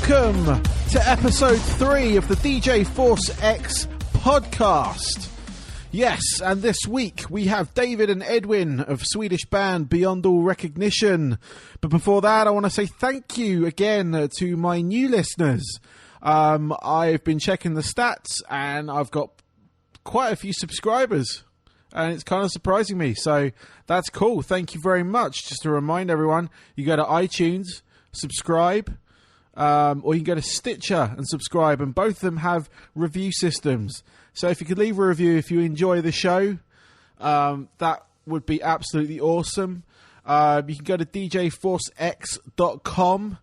Welcome to episode 3 of the DJ Force X podcast. Yes, and this week we have David and Edwin of Swedish band Beyond All Recognition. But before that, I want to say thank you again to my new listeners. I've been checking the stats and I've got quite a few subscribers. And it's kind of surprising me, so that's cool. Thank you very much. Just to remind everyone, you go to iTunes, subscribe, or you can go to Stitcher and subscribe, and both of them have review systems. So if you could leave a review if you enjoy the show, that would be absolutely awesome. You can go to djforcex.com,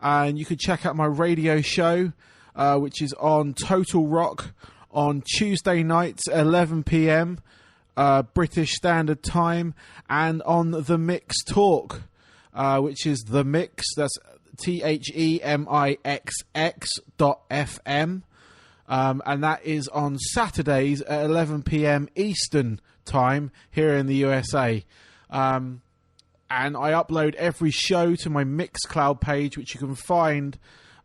and you can check out my radio show, which is on Total Rock on Tuesday nights at 11 p.m. British Standard Time, and on The Mix Talk, which is The Mix, that's THEMIXX.FM, and that is on Saturdays at 11 p.m. Eastern Time here in the USA. And I upload every show to my Mixcloud page, which you can find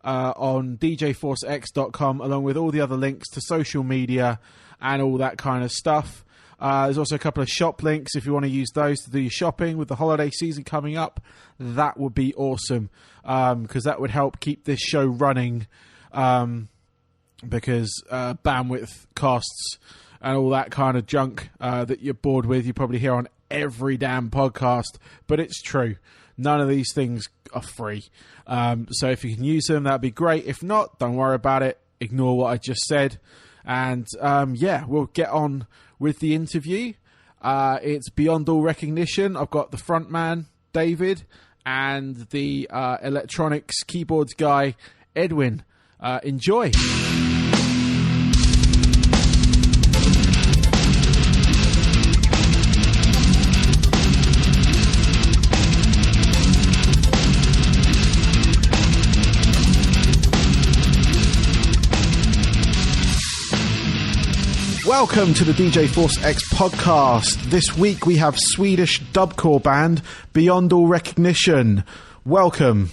on djforcex.com, along with all the other links to social media and all that kind of stuff. There's also a couple of shop links if you want to use those to do your shopping with the holiday season coming up. That would be awesome, because that would help keep this show running, because bandwidth costs and all that kind of junk that you're bored with, you probably hear on every damn podcast, but it's true. None of these things are free. So if you can use them, that'd be great. If not, don't worry about it. Ignore what I just said. And we'll get on with the interview. It's Beyond All Recognition. I've got the front man, David, and the electronics keyboards guy, Edwin. Enjoy. Welcome to the DJ Force X podcast. This week we have Swedish Dubcore band Beyond All Recognition. Welcome.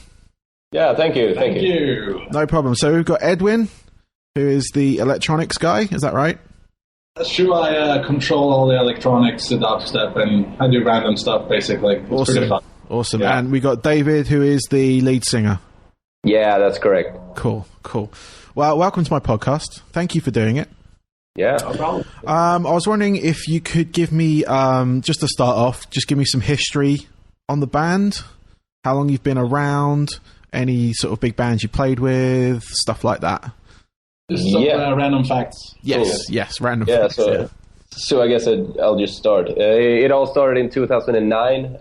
Yeah, thank you. Thank you. No problem. So we've got Edwin, who is the electronics guy. Is that right? That's true. I control all the electronics, the dubstep, and I do random stuff, basically. It's awesome. Pretty fun. Awesome. Yeah. And we got David, who is the lead singer. Yeah, that's correct. Cool. Well, welcome to my podcast. Thank you for doing it. Yeah, no problem. I was wondering if you could give me, just to start off, just give me some history on the band, how long you've been around, any sort of big bands you played with, stuff like that. Just some random facts. Yes, random facts. So I guess I'll just start. It all started in 2009.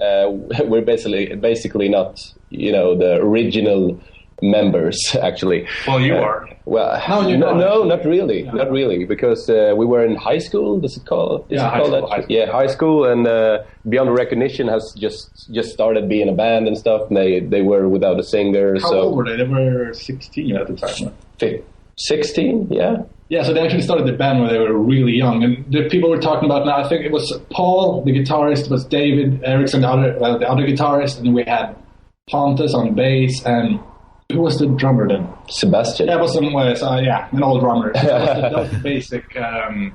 We're basically not, the original members, actually. Well, you are. Well, no, not really. Yeah. Not really, because we were in high school. Does it call? High school. Yeah, high school, and Beyond Recognition has just started being a band and stuff. And they were without a singer. How old were they? They were 16 at the time. 16, yeah. Yeah, so they actually started the band when they were really young. And the people we're talking about now, I think it was Paul, the guitarist, was David Eriksson, the other guitarist, and we had Pontus on bass, and who was the drummer then? Sebastian. That was an old drummer. That was the basic, the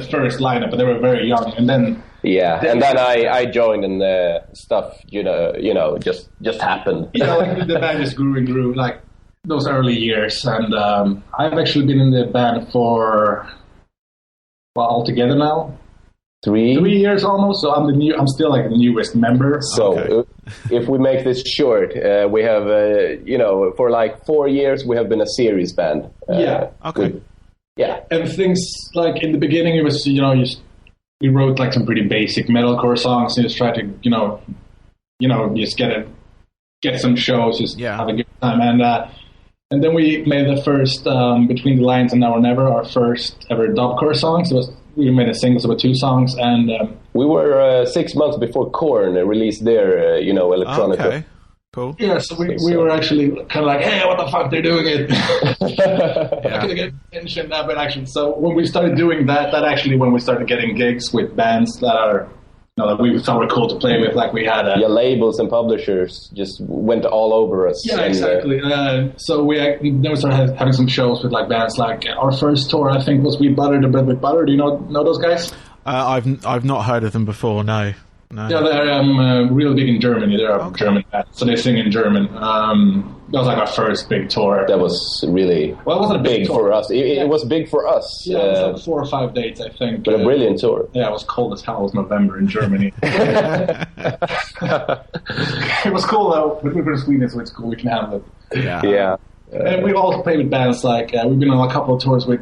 first lineup, but they were very young. And then and then I joined, and stuff, just happened. The band just grew and grew, like those early years. And I've actually been in the band for altogether now 3 years almost. So I'm still like the newest member. So. If we make this short, we have, for like 4 years, we have been a series band. Okay. And things like in the beginning, it was, we wrote like some pretty basic metalcore songs and just try to, just get some shows, just have a good time. And then we made the first Between the Lines and Now or Never, our first ever dubcore songs. We made a single about 2 songs, and we were 6 months before Korn released their, electronic. Okay, cool. Yeah, so we were actually kind of like, hey, what the fuck, they're doing it. I couldn't get attention, but actually, so when we started doing that actually when we started getting gigs with bands that are that we thought were cool to play with. Like we had labels and publishers just went all over us. Yeah, exactly. So we then we started having some shows with like bands. Like our first tour, I think, was We Butter the Bread with Butter. Do you know those guys? I've not heard of them before. No. Yeah, they're really big in Germany. They're a German band, so they sing in German. That was like our first big tour. That was really it wasn't a big for us. It was big for us. Yeah, it was like 4 or 5 dates, I think. But a brilliant tour. Yeah, it was cold as hell. It was November in Germany. It was cool though. But we're in Sweden, so it's cool. We can handle it. Yeah. And we've also played with bands like we've been on a couple of tours with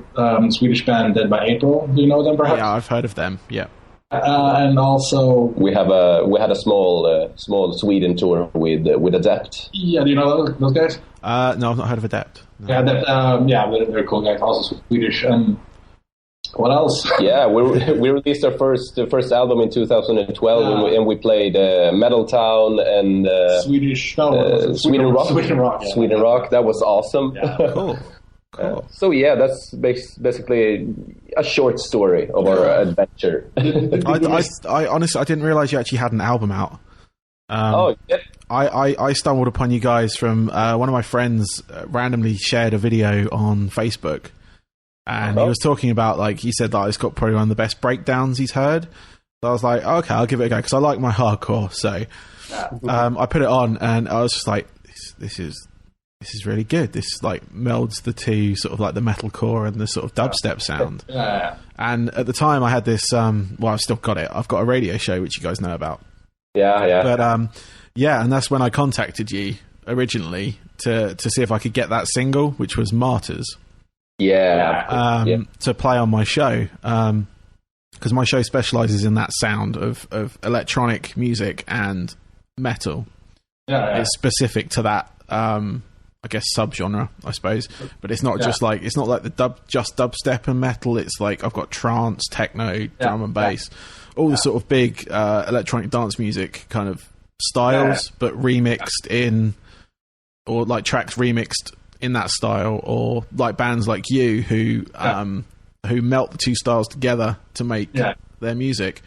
Swedish band Dead by April. Do you know them, perhaps? Yeah, I've heard of them. Yeah. And also we had a small Sweden tour with Adept. Yeah, do you know those guys? No, I've not heard of Adept. No. Yeah, they're cool guys. Also Swedish. And what else? Yeah, we released our first album in 2012, and we played Metal Town and Sweden Rock. Yeah. Sweden Rock. That was awesome. Yeah, cool. Cool. So yeah, that's basically a short story of our adventure. I honestly, I didn't realize you actually had an album out. Yeah. I stumbled upon you guys from one of my friends randomly shared a video on Facebook, and he was talking about, like, he said that it's got probably one of the best breakdowns he's heard. So I was like, okay, I'll give it a go because I like my hardcore. So I put it on, and I was just like, this is really good. This like melds the two, sort of like the metalcore and the sort of dubstep sound. Yeah. And at the time I had this, I've still got it. I've got a radio show, which you guys know about. Yeah. But and that's when I contacted you originally to see if I could get that single, which was Martyrs. To play on my show. Because my show specializes in that sound of electronic music and metal. Yeah. It's specific to that, I guess, subgenre, I suppose, but it's not just like, it's not like the dubstep and metal. It's like I've got trance, techno, drum and bass, all the sort of big electronic dance music kind of styles, but remixed in, or like tracks remixed in that style, or like bands like you who melt the two styles together to make their music.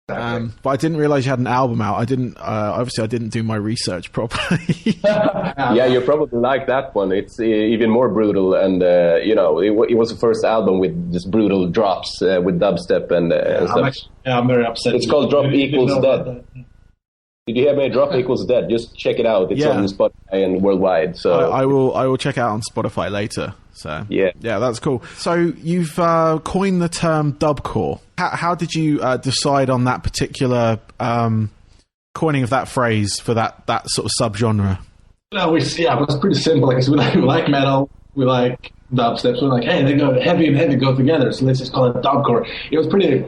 But I didn't realize you had an album out. I didn't do my research properly. Yeah, you probably like that one. It's even more brutal, and it was the first album with just brutal drops with dubstep and stuff. I'm very upset. It's called Drop Equals Dead. Did you hear me? Drop Equals Dead. Just check it out. It's on Spotify and worldwide. So I will check it out on Spotify later. So yeah, that's cool. So you've coined the term dubcore. How did you decide on that particular coining of that phrase for that sort of subgenre? No, it was pretty simple. Like, we like metal, we like dubstep. So we're like, hey, they go heavy and heavy go together. So let's just call it dubcore. It was pretty.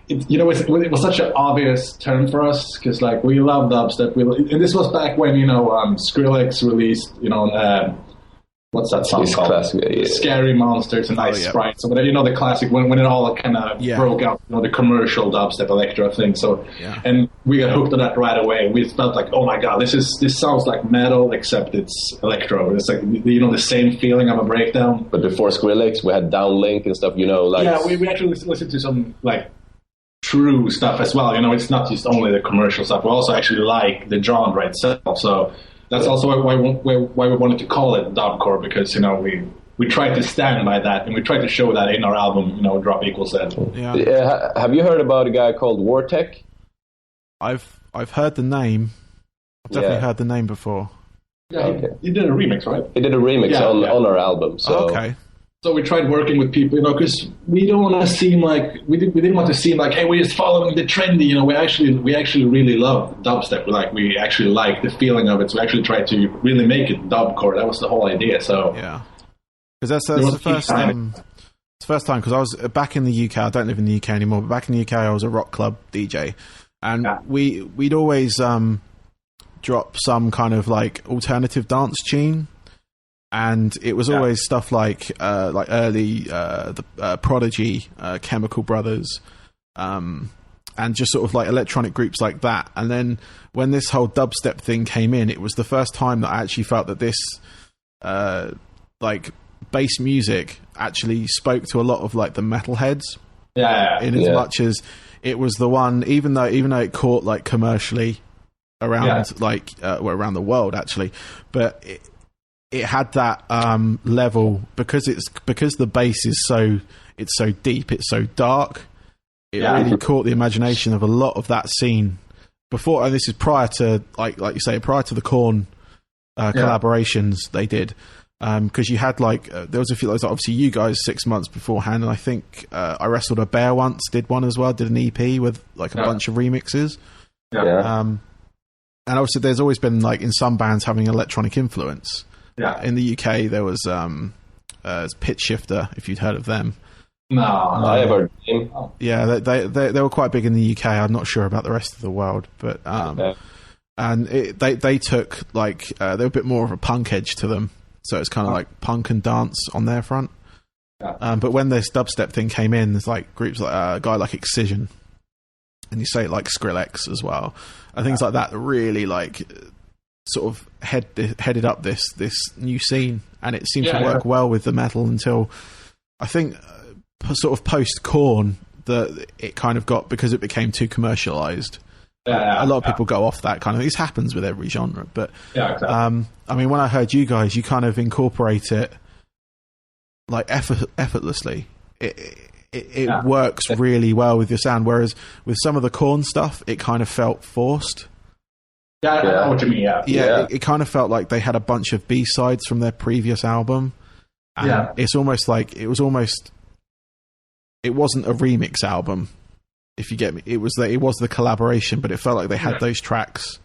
It was such an obvious term for us because, like, we love dubstep. And this was back when Skrillex released what's that song called? Classic, Scary Monsters and Ice Sprites. So, the classic when it all kind of broke out, the commercial dubstep electro thing. So, and we got hooked on that right away. We felt like, oh my god, this sounds like metal except it's electro. It's like the same feeling of a breakdown. But before Skrillex, we had Downlink and stuff. We actually listened to some like true stuff as well. It's not just only the commercial stuff. We also actually like the genre itself. So. That's also why we wanted to call it dubcore, because we tried to stand by that, and we tried to show that in our album, Drop Equals Dead. Yeah. Have you heard about a guy called Wartech? I've heard the name. I've definitely heard the name before. Yeah, he did a remix, right? He did a remix on our album. So. Okay. So we tried working with people, because we don't want to seem like we didn't want to seem like, hey, we're just following the trendy. We actually really love dubstep. We actually like the feeling of it. So we actually tried to really make it dubcore. That was the whole idea. So because that's the first time. It's the first time, because I was back in the UK. I don't live in the UK anymore, but back in the UK, I was a rock club DJ, and we'd always drop some kind of like alternative dance tune. And it was always stuff like early the Prodigy, Chemical Brothers, and just sort of like electronic groups like that. And then when this whole dubstep thing came in, it was the first time that I actually felt that this like bass music actually spoke to a lot of like the metalheads. In as much as it was the one, even though it caught like commercially around around the world actually, but it had that level because the bass is so deep, it's so dark. It really caught the imagination of a lot of that scene before, and this is prior to like you say, prior to the Korn collaborations they did. Because you had there was a few, obviously you guys 6 months beforehand, and I think I Wrestled a Bear once did one as well, did an EP with a bunch of remixes. And obviously there's always been in some bands having electronic influence. In the UK there was Pitch Shifter, if you'd heard of them. No, I have heard of them. Yeah, they were quite big in the UK. I'm not sure about the rest of the world, but and they took they were a bit more of a punk edge to them. So it's kind of like punk and dance on their front. But when this dubstep thing came in, there's groups like a guy like Excision, and you say Skrillex as well, and things like that really sort of headed up this new scene, and it seemed to work well with the metal until I think sort of post Korn that it kind of got, because it became too commercialized. A lot of people go off that kind of. This happens with every genre, but exactly. I mean, when I heard you guys, you kind of incorporate it effortlessly. It works really well with your sound, whereas with some of the Korn stuff, it kind of felt forced. I know what you mean. It kind of felt like they had a bunch of B-sides from their previous album, and it's almost like it wasn't a remix album. If you get me, it was the collaboration, but it felt like they had those tracks.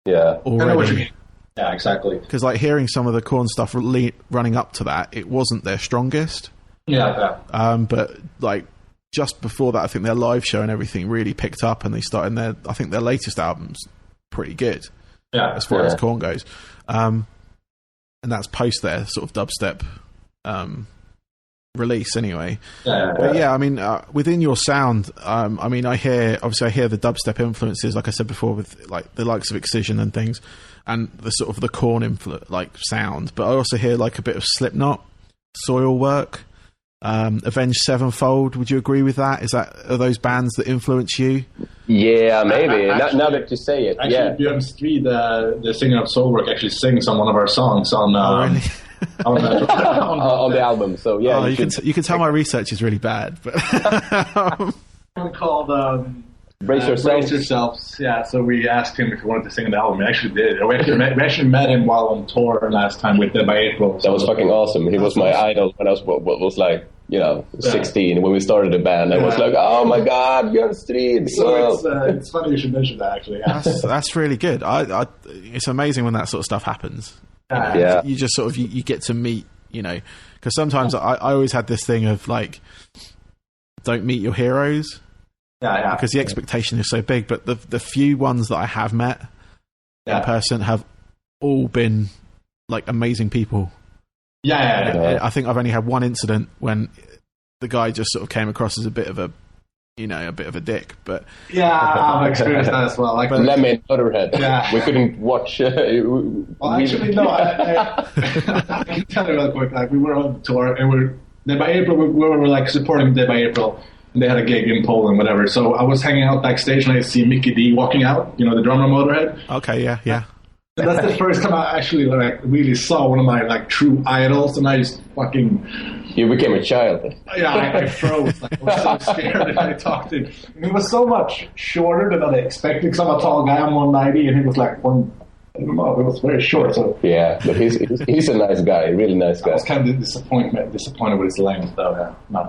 Already. I know what you mean. Yeah, exactly. Because hearing some of the Korn stuff running up to that, it wasn't their strongest. But just before that, I think their live show and everything really picked up, and they started I think their latest album's pretty good. As far as Korn goes, and that's post their sort of dubstep release anyway. But I mean, within your sound, I mean, I hear the dubstep influences, like I said before, with the likes of Excision and things, and the sort of the Korn sound, but I also hear a bit of Slipknot, Soilwork, Avenged Sevenfold. Would you agree with that? Are those bands that influence you? Yeah, maybe. Now that you say it, actually, Björn Strid, the singer of Soilwork, actually sings on one of our songs on really? on the album. So you can tell my research is really bad, but called Brace Yourselves. Yeah, so we asked him if he wanted to sing on the album. He actually did. We actually met him while on tour last time with Dead by April. That was fucking awesome. He was my idol when I was 16 when we started the band. I was like, oh my god, Björn Strid. So it's funny you should mention that, actually. That's really good. It's amazing when that sort of stuff happens. You just sort of you get to meet, because sometimes I always had this thing of don't meet your heroes, because the expectation is so big. But the few ones that I have met in person have all been amazing people. I think I've only had one incident when the guy just sort of came across as a bit of a dick, but I've experienced that as well. Lemon Motorhead. We couldn't watch. Actually, no. I can tell you real quick. We were on tour, and Dead by April. We were supporting Dead by April, and they had a gig in Poland, whatever. So I was hanging out backstage, and I see Mickey D walking out. The drummer Motorhead. Okay, yeah. And that's the first time I actually really saw one of my true idols, and I just fucking. You became a child. I froze. I was so scared that I talked to him. And he was so much shorter than I expected, because I'm a tall guy, I'm 190, and he was I don't know, he was very short. So but he's a nice guy, really nice guy. I was kind of disappointed with his length, though. No.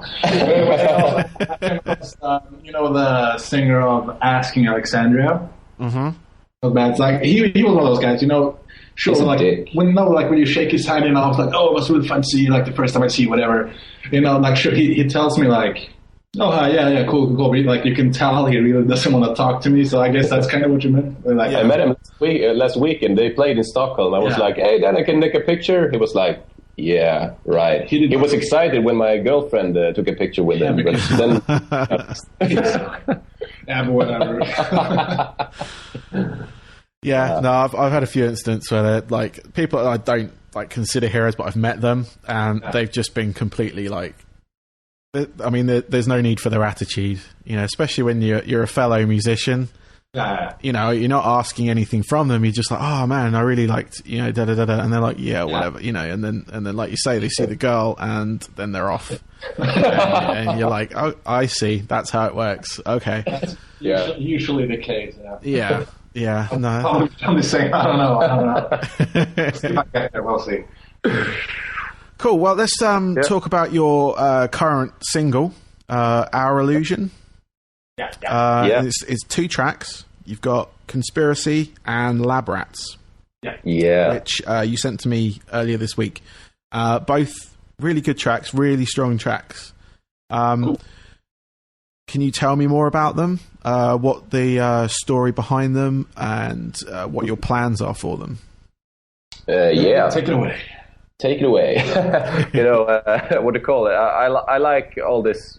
The singer of Asking Alexandria. Mm-hmm. Bands he was one of those guys, sure, when you shake his hand, I was like, oh, it was really fun to see you, the first time I see you, whatever, sure, he tells me oh, hi, yeah, cool, but, you can tell he really doesn't want to talk to me, so I guess that's kind of what you meant. I met him last week, and they played in Stockholm. I was like, hey, Dan, I can take a picture. He was like, yeah, right. He was excited when my girlfriend took a picture with him, but then... but whatever. I've had a few instances where they're people I don't consider heroes, but I've met them, and they've just been completely I mean, there's no need for their attitude, especially when you're a fellow musician. Yeah. You're not asking anything from them. You're just like, oh man, I really liked, da da da da, and they're like, yeah, whatever, and then like you say, they see the girl and then they're off, and you're like, oh, I see, that's how it works. Okay. That's usually the case. Yeah. Yeah. No. I'm just saying, I don't know. We'll see if I get there. We'll see. Cool. Well, let's talk about your current single, Our Illusion. Yeah. It's 2 tracks. You've got Conspiracy and Lab Rats. Yeah. Which you sent to me earlier this week. Both really good tracks, really strong tracks. Cool. Can you tell me more about them? What the story behind them and what your plans are for them? Yeah. Take it away. What do you call it? I like all this,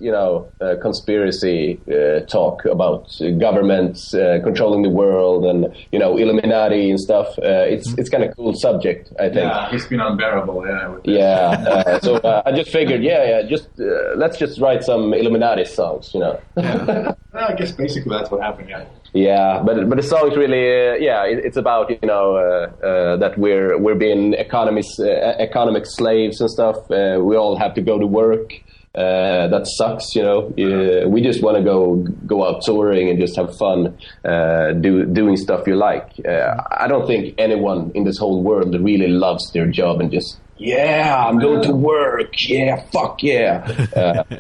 conspiracy talk about governments controlling the world and, Illuminati and stuff. It's kind of cool subject, I think. Yeah, it's been unbearable. So I just figured, let's just write some Illuminati songs, Yeah. I guess basically that's what happened. Yeah. Yeah, but the song's really it's about that we're being economic slaves and stuff. We all have to go to work. That sucks, we just want to go out touring and just have fun, doing stuff you like. I don't think anyone in this whole world really loves their job and just I'm going to work. Yeah, fuck yeah.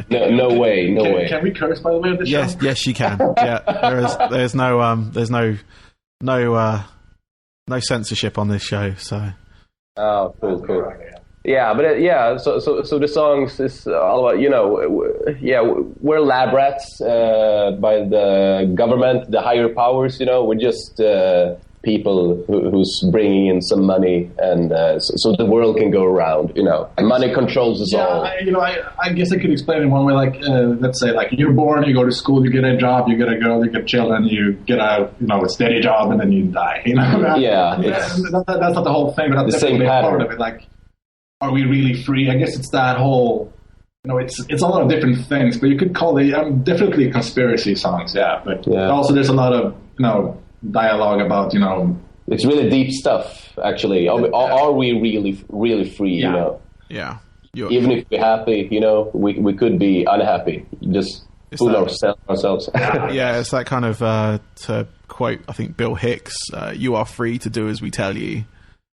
No way. Can we curse, by the way, on this show? Yes, you can. Yeah, there's no censorship on this show. So. Oh, cool. Yeah, but so the songs is all about, we're lab rats by the government, the higher powers. We're just people who's bringing in some money, and so the world can go around. Money controls us all. I guess I could explain it one way. Like, let's say, like, you're born, you go to school, you get a job, you get a girl, you get children, you get a steady job, and then you die. That's not the whole thing, but that's the same pattern. Part of it. Like, are we really free? I guess it's that whole. It's a lot of different things, but you could call it definitely conspiracy songs. Yeah, but also there's a lot of dialogue about it's really deep stuff, actually. Are we really free? Yeah. Even if we're happy, we could be unhappy. Just fool ourselves. Yeah, it's that kind of to quote, I think, Bill Hicks, you are free to do as we tell you.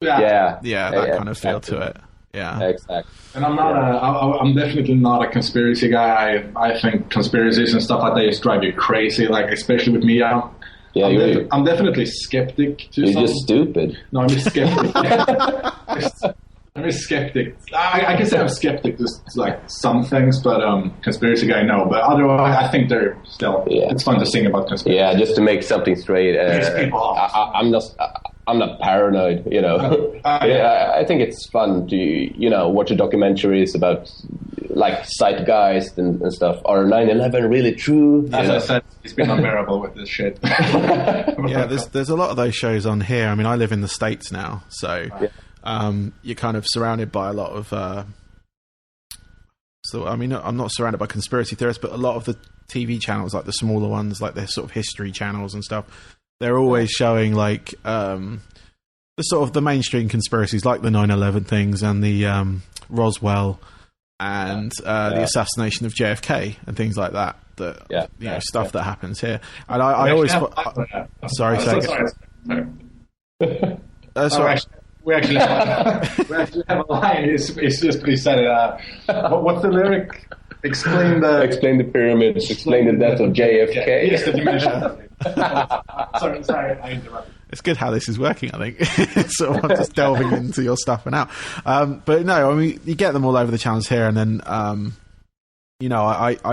Yeah, that kind of feel to it. Yeah, exactly. And I'm definitely not a conspiracy guy. I think conspiracies and stuff like that just drive you crazy. Like, especially with me, I'm definitely skeptic. You're just stupid. No, I'm just skeptic. I'm a skeptic. I can say I'm skeptic to like some things, but conspiracy guy, no. But otherwise, I think they're still. It's fun to sing about conspiracy. Yeah, just to make something straight. I'm not paranoid, I think it's fun to, watch a documentaries about, like, zeitgeist and stuff. Are 9/11 really true? As I said, it's been unbearable with this shit. Yeah, there's a lot of those shows on here. I mean, I live in the States now, so you're kind of surrounded by a lot of... So, I mean, I'm not surrounded by conspiracy theorists, but a lot of the TV channels, like the smaller ones, like the sort of history channels and stuff, they're always showing, like, the sort of the mainstream conspiracies, like the 9/11 things and the Roswell and the assassination of JFK and things like that. Stuff that happens here. And I always... Sorry. We actually have a line. It's just pretty sad. What's the lyric? Explain the pyramids. Explain the death of JFK. Yes, the dimension. Sorry, I interrupted. It's good how this is working, I think. So I'm just delving into your stuff for now. But no, I mean, you get them all over the channels here, and then, I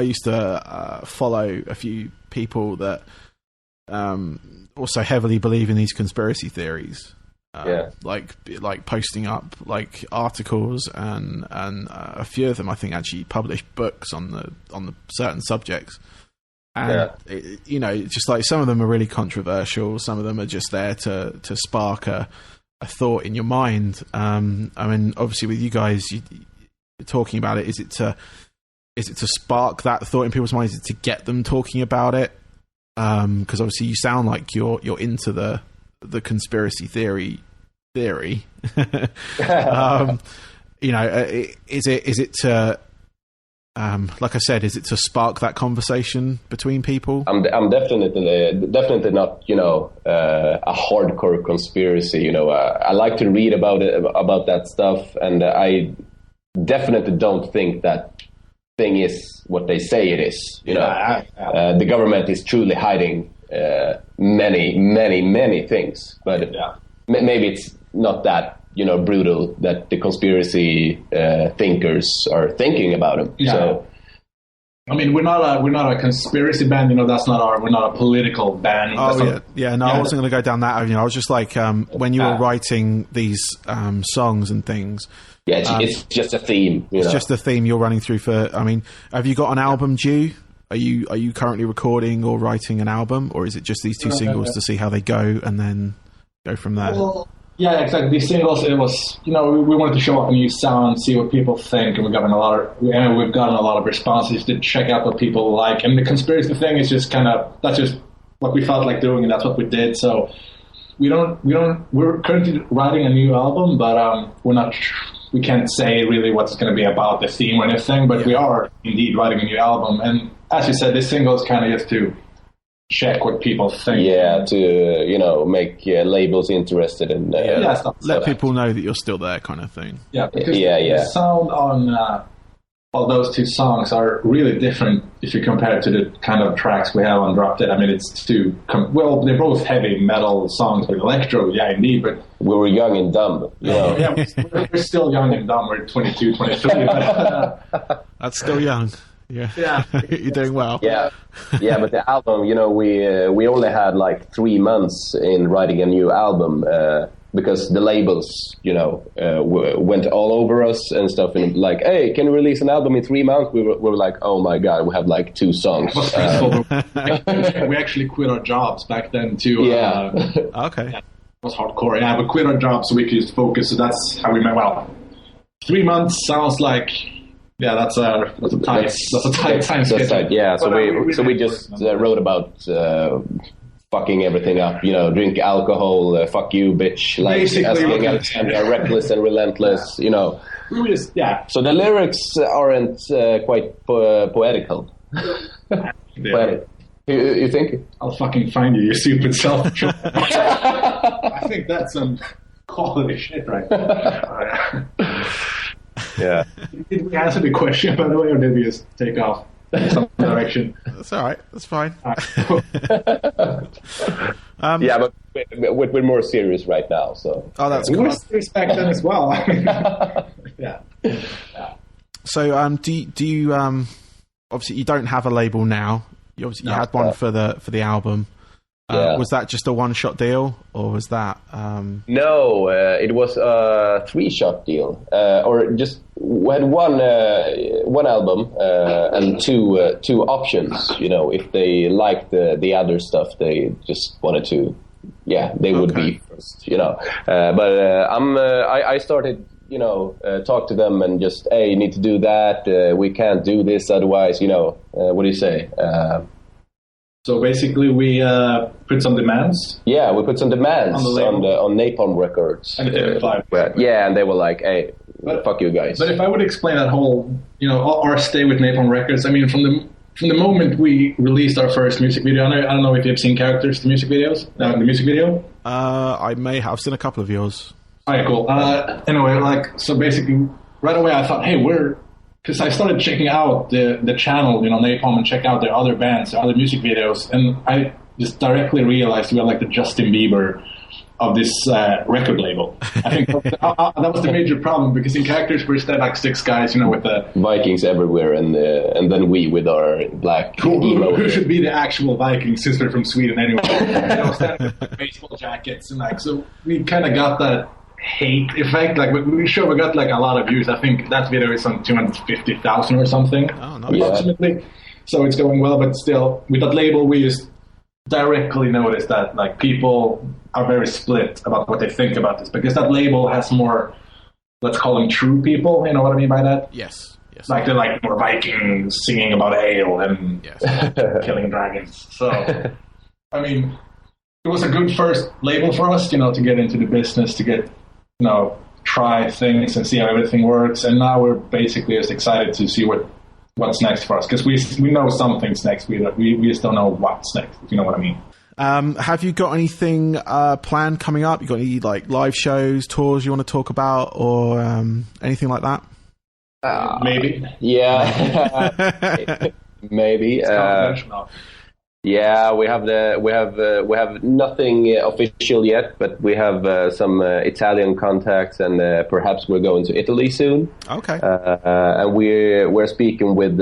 used to follow a few people that also heavily believe in these conspiracy theories. Like posting up like articles and a few of them I think actually published books on the certain subjects, and just like some of them are really controversial, some of them are just there to spark a thought in your mind. I mean, obviously with you guys, you're talking about it, is it to is it to spark that thought in people's minds? Is it to get them talking about it? Because obviously you sound like you're into the conspiracy theory. Is it to like I said, is it to spark that conversation between people? I'm definitely not, a hardcore conspiracy. I like to read about that stuff, and I definitely don't think that thing is what they say it is. The government is truly hiding many things, but maybe it's not that brutal that the conspiracy thinkers are thinking about them. Yeah. So, I mean, we're not a conspiracy band. We're not a political band. I wasn't going to go down that avenue. I was just like, when you were writing these songs and things. Yeah, it's just a theme. It's just a theme you're running through for. I mean, have you got an album due? Are you currently recording or writing an album, or is it just these two singles to see how they go and then go from there? Well, yeah, exactly. These singles, it was, we wanted to show off a new sound, see what people think, and we've gotten a lot of responses to check out what people like. And the conspiracy thing is just that's just what we felt like doing, and that's what we did. So we're currently writing a new album, but we can't say really what it's going to be about, the theme or anything, but we are indeed writing a new album. And as you said, this single is kind of just to check what people think. Yeah, to make labels interested in. Let people know that you're still there, kind of thing. Yeah, because the sound on all those two songs are really different if you compare it to the kind of tracks we have on Drop Dead. I mean, it's they're both heavy metal songs with electro, indeed, but we were young and dumb. We're still young and dumb. We're 22, 23. But, that's still young. Yeah. You're doing well. Yeah, but the album, we only had like 3 months in writing a new album because the labels, went all over us and stuff, and like, hey, can you release an album in 3 months? We were like, oh my god, we have like 2 songs. We actually quit our jobs back then too. Yeah. Okay. It was hardcore. Yeah, we quit our jobs so we could just focus. So that's how we met. Well, 3 months sounds like. Yeah, that's a tight time schedule. Yeah, so we just wrote about fucking everything up, drink alcohol, fuck you, bitch, like asking Alexandria, reckless and relentless, We just, So the lyrics aren't quite poetical. Poetic. You think? I'll fucking find you stupid self. I think that's some quality shit right there. Yeah. Did we answer the question, by the way, or did we just take off in some direction? That's all right. That's fine. But we're more serious right now. So. Oh, that's cool. We were serious back then as well. Yeah. So, do you obviously you don't have a label now? You had one for the album. Was that just a one-shot deal, or was that? No, it was a 3-shot deal, or just we had one album and two options. If they liked the other stuff, they just wanted to, they would be first. But I started, talk to them and just, hey, you need to do that. We can't do this otherwise. What do you say? So basically, we put some demands. Yeah, we put some demands on Napalm Records. And it didn't apply. And they were like, "Hey, fuck you guys." But if I would explain that whole, our stay with Napalm Records, I mean, from the moment we released our first music video, I don't know if you've seen Characters, the music videos, the music video. I may have seen a couple of yours. All right, cool. Anyway, so basically, right away I thought, hey, because I started checking out the channel, Napalm, and check out their other bands, their other music videos, and I just directly realized we were like the Justin Bieber of this record label. I think that was the major problem, because in Characters we're instead like 6 guys, with the Vikings everywhere, and then we with our black emo. Who should be the actual Vikings, since we're from Sweden anyway? Standing with baseball jackets, and so we kind of got that hate effect. Like we got like a lot of views. I think that video is on 250,000 or something, approximately. So it's going well, but still, with that label, we just directly noticed that like people are very split about what they think about this, because that label has more, let's call them true people. You know what I mean by that? Yes. Yes. Like they're like more Vikings singing about ale and killing dragons. So, I mean, it was a good first label for us, to get into the business, to get, try things and see how everything works. And now we're basically just excited to see what's next for us, because we know something's next. We just don't know what's next, if you know what I mean. Have you got anything planned coming up? You got any like live shows, tours you want to talk about, or anything like that? Maybe. Yeah. Maybe. Yeah, we have nothing official yet, but we have some Italian contacts, and perhaps we're going to Italy soon. Okay. And we're speaking with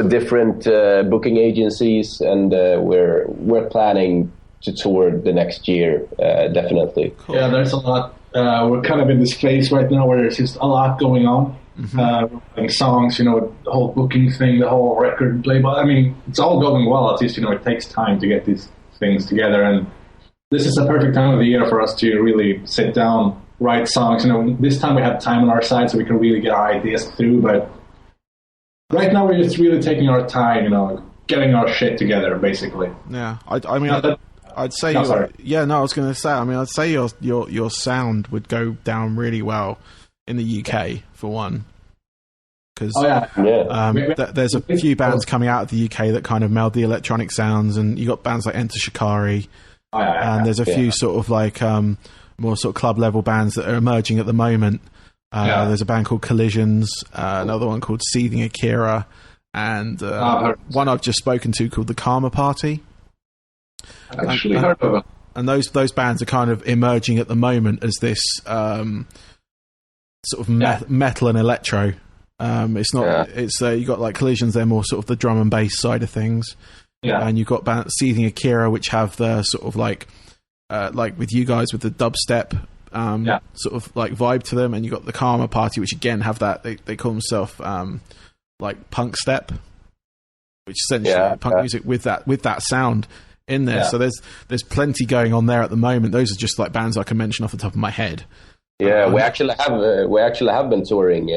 different booking agencies, and we're planning to tour the next year, definitely. Cool. Yeah, there's a lot. We're kind of in this phase right now where there's just a lot going on. Writing songs, the whole booking thing, the whole record label. I mean, it's all going well. At least, it takes time to get these things together, and this is a perfect time of the year for us to really sit down, write songs. This time we have time on our side, so we can really get our ideas through. But right now, we're just really taking our time, getting our shit together, basically. Yeah, I'd say. I was going to say. I mean, I'd say your sound would go down really well in the UK for one, because there's a few bands coming out of the UK that kind of meld the electronic sounds, and you got bands like Enter Shikari, and there's a few sort of like more sort of club level bands that are emerging at the moment. There's a band called Collisions, another one called Seething Akira, and one I've just spoken to called the Karma Party. I've actually heard of it. And those bands are kind of emerging at the moment as this sort of metal and electro. It's not. It's you got like Collisions. They're more sort of the drum and bass side of things. Yeah. And you've got Seething Akira, which have the sort of like with you guys with the dubstep sort of like vibe to them, and you got the Karma Party, which again have that they call themselves like punk step, which essentially punk music with that sound in there. So there's plenty going on there at the moment. Those are just like bands I can mention off the top of my head. Yeah, we actually have been touring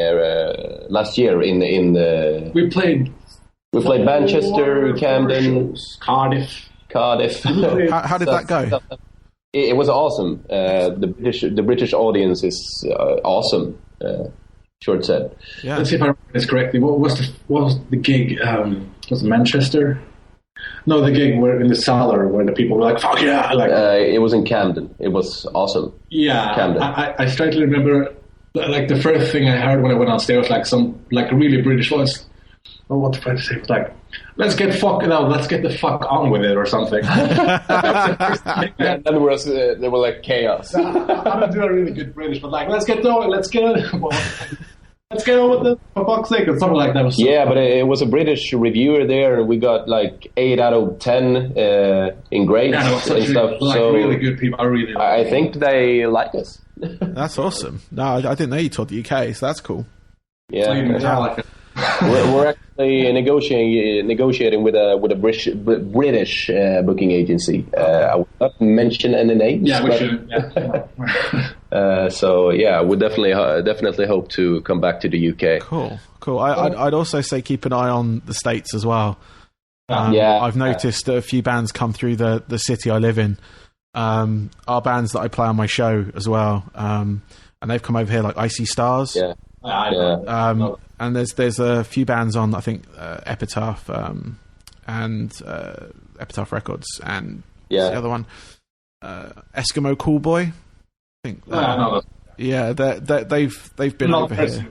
last year in the. We played Manchester, Camden, Cardiff. How did that go? It was awesome. The British audience is awesome. Short said. Yeah. Let's see if I remember this correctly. What was the gig? Was it Manchester? No, the gig were in the cellar where the people were like, "Fuck yeah!" It was in Camden. It was awesome. Yeah, Camden. I strangely remember, like the first thing I heard when I went on stage was like some like really British voice. Oh, what the fuck to say? It was like, let's get the fuck on with it or something. Then there were like chaos. I don't do a really good British, but like, let's get on with it, for fuck's sake, or something like that. Was but it was a British reviewer there, and we got like 8 out of 10 in grades and stuff. Like, so really good people. I think they like us. That's awesome. No, I didn't know you toured the UK, so that's cool. Yeah. We're actually negotiating with a British booking agency. I will not mention any names. Yeah, we should. Yeah. So yeah, we definitely hope to come back to the UK. Cool. I'd also say keep an eye on the States as well. I've noticed a few bands come through the city I live in. Are bands that I play on my show as well, and they've come over here like Icy Stars. Yeah. And there's a few bands on, I think, Epitaph and Epitaph Records, and the other one, Eskimo Callboy. I think. They've been over here.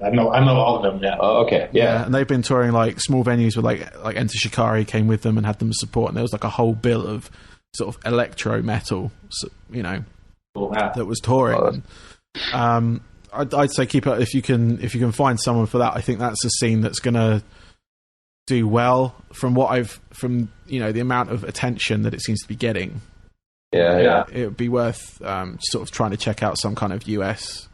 I know all of them. Yeah. Oh, okay. Yeah. And they've been touring like small venues with like Enter Shikari came with them and had them support, and there was like a whole bill of sort of electro metal, that was touring. I'd say keep it if you can find someone for that. I think that's a scene that's going to do well from the amount of attention that it seems to be getting. It would be worth sort of trying to check out some kind of US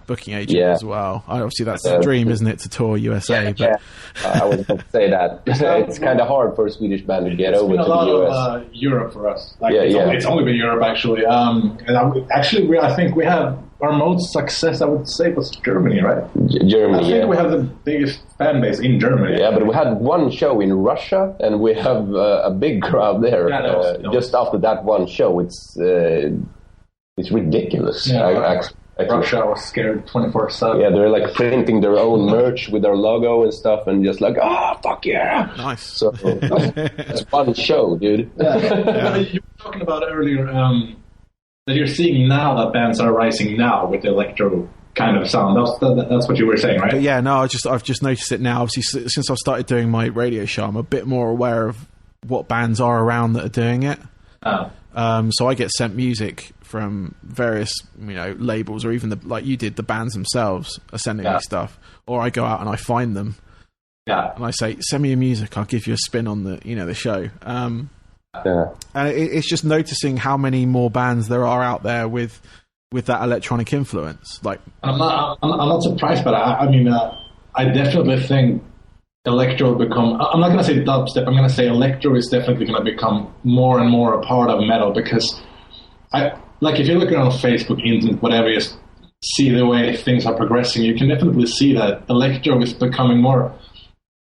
booking agent as well. Obviously, that's the dream, isn't it, to tour USA? But I was about to say that. It's kind of hard for a Swedish band to get over to the US. Europe for us. It's only been Europe actually. I think we have our most success, I would say, was Germany, right? Germany, I think we have the biggest fan base in Germany. Yeah, but we had one show in Russia, and we have a big crowd there. Just after that one show, it's ridiculous. Yeah, Russia was scared 24/7. Yeah, they're like printing their own merch with their logo and stuff, and just like, fuck yeah! Nice. So that's one show, dude. Yeah. You were talking about earlier that you're seeing now that bands are rising now with the electro kind of sound. That's what you were saying, right? But yeah, no, I've just noticed it now. Obviously, since I've started doing my radio show, I'm a bit more aware of what bands are around that are doing it. So I get sent music from various, labels, or even like you did, the bands themselves are sending me stuff, or I go out and I find them. Yeah. And I say, send me your music, I'll give you a spin on the show. And it's just noticing how many more bands there are out there with that electronic influence. Like, I'm not surprised, but I definitely think electro will become. I'm not going to say dubstep. I'm going to say electro is definitely going to become more and more a part of metal, because if you look around Facebook, internet, whatever, you see the way things are progressing. You can definitely see that electro is becoming more.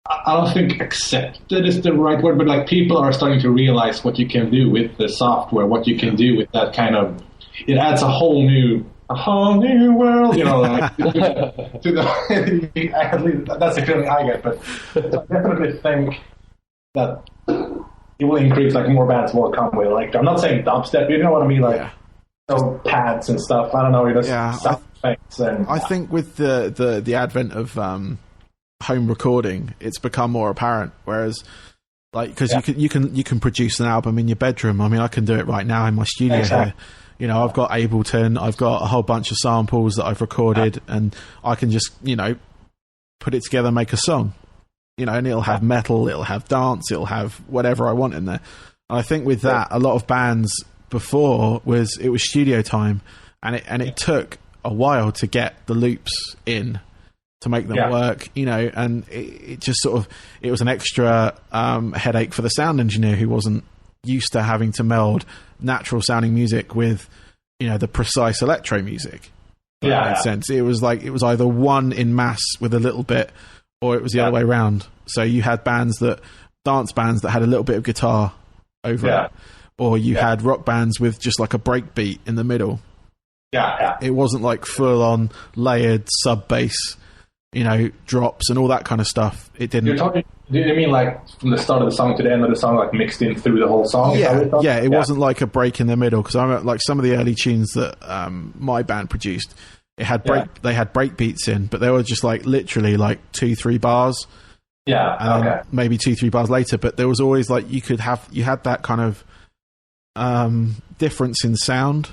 I don't think accepted is the right word, but like people are starting to realize what you can do with the software, what you can do with that kind of. It adds a whole new world, like to the. At least that's the feeling I get, but I definitely think that it will increase. Like more bands will come with electro. I'm not saying dubstep, you know what I mean, like pads and stuff. I don't know, sound effects and. I think with the advent of home recording, it's become more apparent. Whereas, because you can produce an album in your bedroom. I mean, I can do it right now in my studio here. I've got Ableton, I've got a whole bunch of samples that I've recorded, and I can just, put it together and make a song. And it'll have metal, it'll have dance, it'll have whatever I want in there. And I think with that, a lot of bands before it was studio time, and it took a while to get the loops in to make them work, and it just sort of, it was an extra headache for the sound engineer who wasn't used to having to meld natural sounding music with the precise electro music. That made sense. It was either one in mass with a little bit, or it was the other way around. So you had dance bands that had a little bit of guitar over it, or you had rock bands with just like a break beat in the middle. It wasn't like full on layered sub bass, drops and all that kind of stuff. It didn't. Do you mean like from the start of the song to the end of the song, like mixed in through the whole song? It wasn't like a break in the middle, because I'm like some of the early tunes that my band produced. It had they had break beats in, but they were just like literally like 2-3 bars. Maybe 2-3 bars later, but there was always like you had that kind of difference in sound.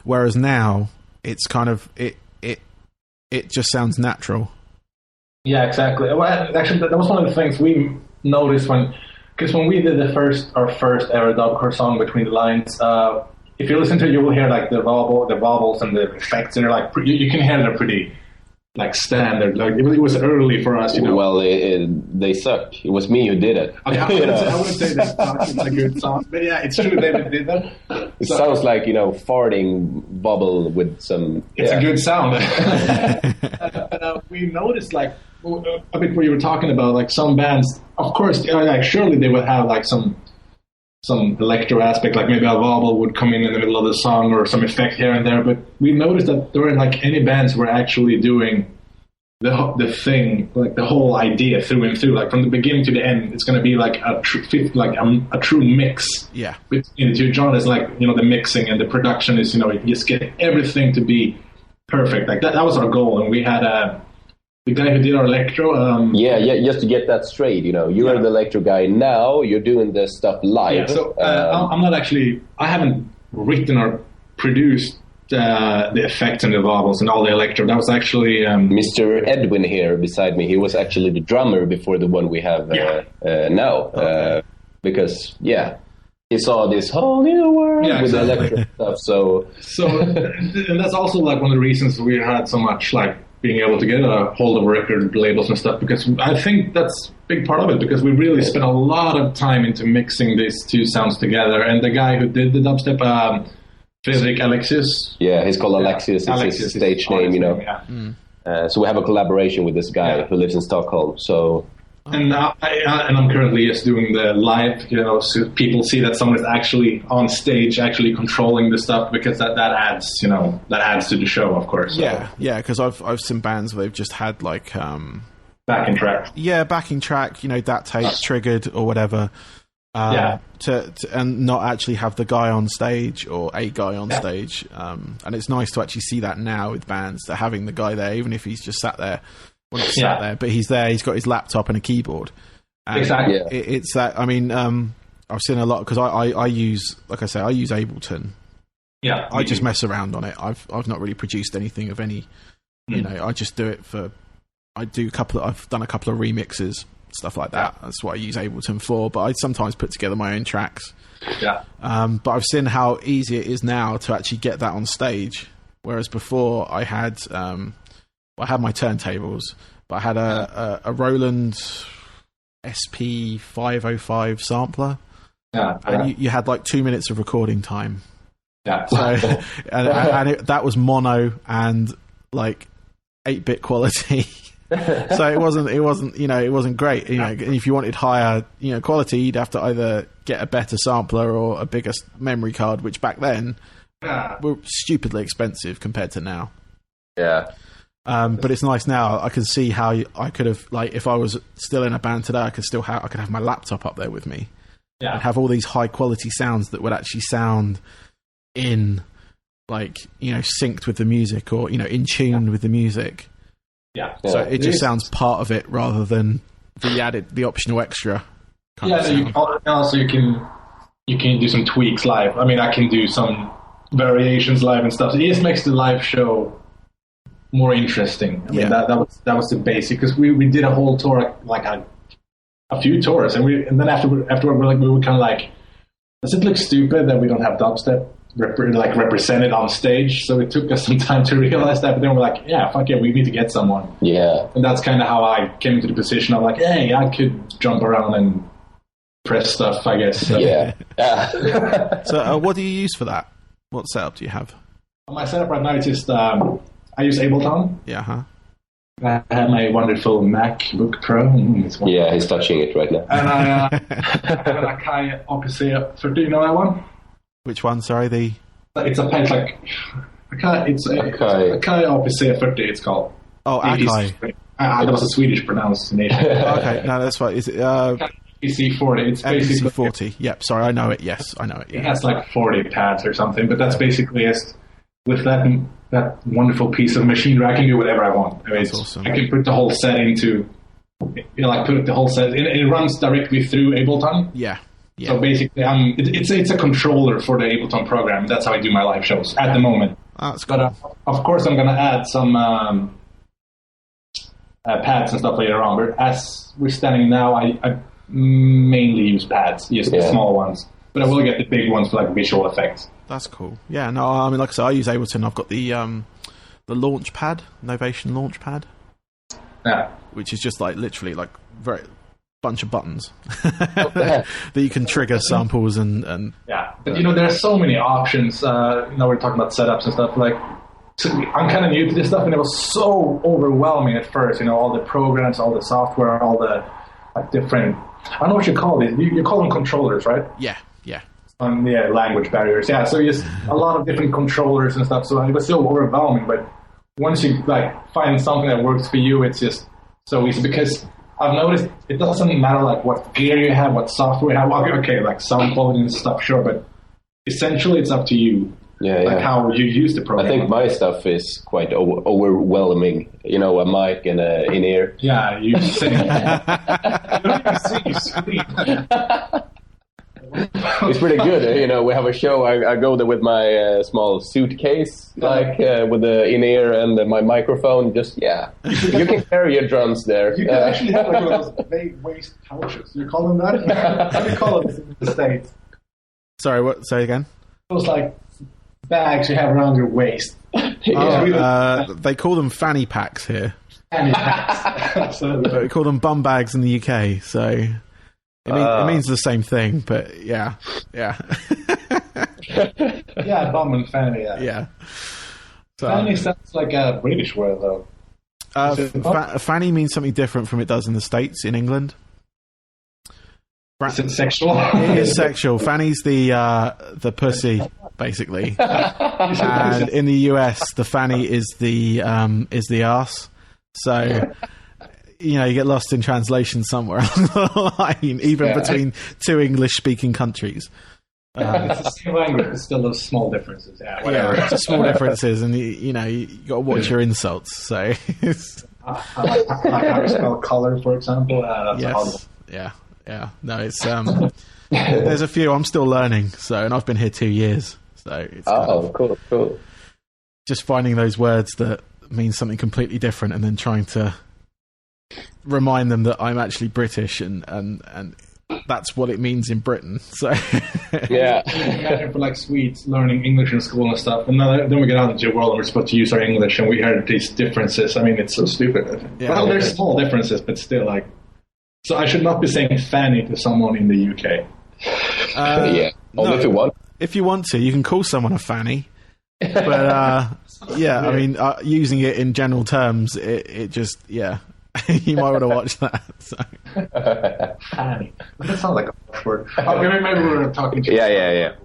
Whereas now it's kind of it just sounds natural. Yeah, exactly. Well, actually, that was one of the things we noticed because when we did our first ever dubcore song, Between the Lines. If you listen to it, you will hear like the vowels and the effects, and they're like you can hear they're pretty like standard. Like it was early for us, Well, they suck. It was me who did it. Okay, I wouldn't say that's a good song, but yeah, it's true. David did that. It sounds like farting bubble with some. It's a good sound. We noticed like a bit what you were talking about, like some bands. Of course, like surely they would have like some electro aspect, like maybe a vowel would come in the middle of the song or some effect here and there, but we noticed that there weren't like any bands who were actually doing the thing, like the whole idea through and through, like from the beginning to the end. It's going to be like a true mix between the two genres, like the mixing and the production is you just get everything to be perfect. Like that was our goal, and we had the guy who did our electro. Just to get that straight, you are the electro guy now. You're doing this stuff live. So I'm not actually. I haven't written or produced the effects and the vowels and all the electro. That was actually Mr. Edwin here beside me. He was actually the drummer before the one we have now. Because he saw this whole new world with the electro stuff. So and that's also like one of the reasons we had so much like being able to get a hold of record labels and stuff, because I think that's a big part of it, because we really spent a lot of time into mixing these two sounds together. And the guy who did the dubstep, Fredrik Alexius. Yeah, he's called Alexius. It's his stage name, you know. Yeah. So we have a collaboration with this guy who lives in Stockholm. So. And I'm currently just doing the live, you know, so people see that someone is actually on stage, actually controlling the stuff, because that adds, you know, that adds to the show, of course. So. Yeah, because I've seen bands where they've just had like backing track. Yeah, backing track, you know, that tape triggered or whatever. To and not actually have the guy on stage or a guy on stage. And it's nice to actually see that now with bands, that having the guy there, even if he's just sat there. Well, not sat there, but he's there. He's got his laptop and a keyboard. And exactly. It's that. I mean, I've seen a lot because I use, like I say, I use Ableton. Yeah. I just mess around on it. I've not really produced anything of any. You know, I just do it for. I've done a couple of remixes, stuff like that. That's what I use Ableton for. But I sometimes put together my own tracks. Yeah. But I've seen how easy it is now to actually get that on stage, whereas before I had my turntables, but I had a Roland SP505 sampler. Yeah. And you had like 2 minutes of recording time. Yeah. So, that was mono and like 8-bit quality. So it wasn't, you know, it wasn't great. You know, and if you wanted higher, you know, quality, you'd have to either get a better sampler or a bigger memory card, which back then were stupidly expensive compared to now. Yeah. But it's nice now. I can see how I could have, like, if I was still in a band today, I could have my laptop up there with me, and have all these high quality sounds that would actually sound in, like, you know, synced with the music, or, you know, in tune with the music. Yeah. So it just sounds part of it rather than the optional extra. Also you can do some tweaks live. I mean, I can do some variations live and stuff. So it just makes the live show more interesting. I mean, that was the basic, because we did a whole tour, like a few tours, and then afterward we were kind of like, does it look stupid that we don't have dubstep represented on stage? So it took us some time to realize that, but then we're like, fuck it, we need to get someone. Yeah. And that's kind of how I came into the position of like, hey, I could jump around and press stuff, I guess. So. Yeah. So what do you use for that? What setup do you have? My setup right now is just I use Ableton. Yeah, huh? I have my wonderful MacBook Pro. Yeah, he's touching it right now. And I have an Akai Opus 30, you know that one? Which one? Sorry, It's a pen, like Akai Opus 30. It's called. Oh, Akai. That was a Swedish pronunciation. Okay, no, that's fine. Is it PC 40? It's basically PC 40. Yep, sorry, I know it. Yes, I know it. Yeah. It has like 40 pads or something, but that's basically just with that wonderful piece of machinery, I can do whatever I want. I mean, that's awesome. I can put the whole set into, put the whole set. It runs directly through Ableton. Yeah. Yeah. So basically, it's a controller for the Ableton program. That's how I do my live shows at the moment. That's cool. But of course, I'm gonna add some pads and stuff later on. But as we're standing now, I mainly use pads, just the small ones. But I will get the big ones for like visual effects. That's cool. Yeah, no, I mean, like I said, I use Ableton. I've got the launch pad, Novation launch pad. Yeah. Which is just like literally like very bunch of buttons that you can trigger samples and yeah. But there are so many options. We're talking about setups and stuff. Like, I'm kind of new to this stuff, and it was so overwhelming at first. All the programs, all the software, all the different. I don't know what you call it. You call them controllers, right? Yeah. Language barriers. Yeah, so just a lot of different controllers and stuff. So it was so overwhelming. But once you find something that works for you, it's just so easy, because I've noticed it doesn't matter what gear you have, what software you have. Okay, sound quality and stuff, sure, but essentially it's up to you. How you use the program. I think my stuff is quite overwhelming. A mic and an in-ear. Yeah, you sing. You don't even sing, you scream. It's pretty good. We have a show. I go there with my small suitcase, with the in-ear and my microphone. Just you can carry your drums there. You can actually have one of those big waist pouches. You call them that? How do you call it in the States? Sorry, what? Say again. Those bags you have around your waist. They call them fanny packs here. Fanny packs. But we call them bum bags in the UK. So. It means the same thing, but yeah. Yeah, Bum and Fanny. Yeah. So, Fanny sounds like a British word, though. Fanny means something different from it does in the States, in England. Is it sexual? It is sexual. Fanny's the pussy, basically. And in the US, the fanny is the arse. So, you get lost in translation somewhere along the line, even between two English-speaking countries. It's the same language, but still those small differences. Yeah, whatever. Yeah, just small differences, and you got to watch your insults. So, like how you spell color, for example. That's yes, yeah. No, it's there's a few I'm still learning. So, and I've been here 2 years. So, it's cool. Just finding those words that mean something completely different, and then trying to remind them that I'm actually British, and that's what it means in Britain. So yeah, for like Swedes learning English in school and stuff, and then we get out into the world and we're supposed to use our English, and we hear these differences. I mean, it's so stupid. Yeah. Well, there's small differences, but still, like, so I should not be saying Fanny to someone in the UK. Only if you want. If you want to, you can call someone a fanny. But yeah, I mean, using it in general terms, it just you might want to watch that. So. Fanny. That sounds like a harsh word. Maybe we were talking to Yeah.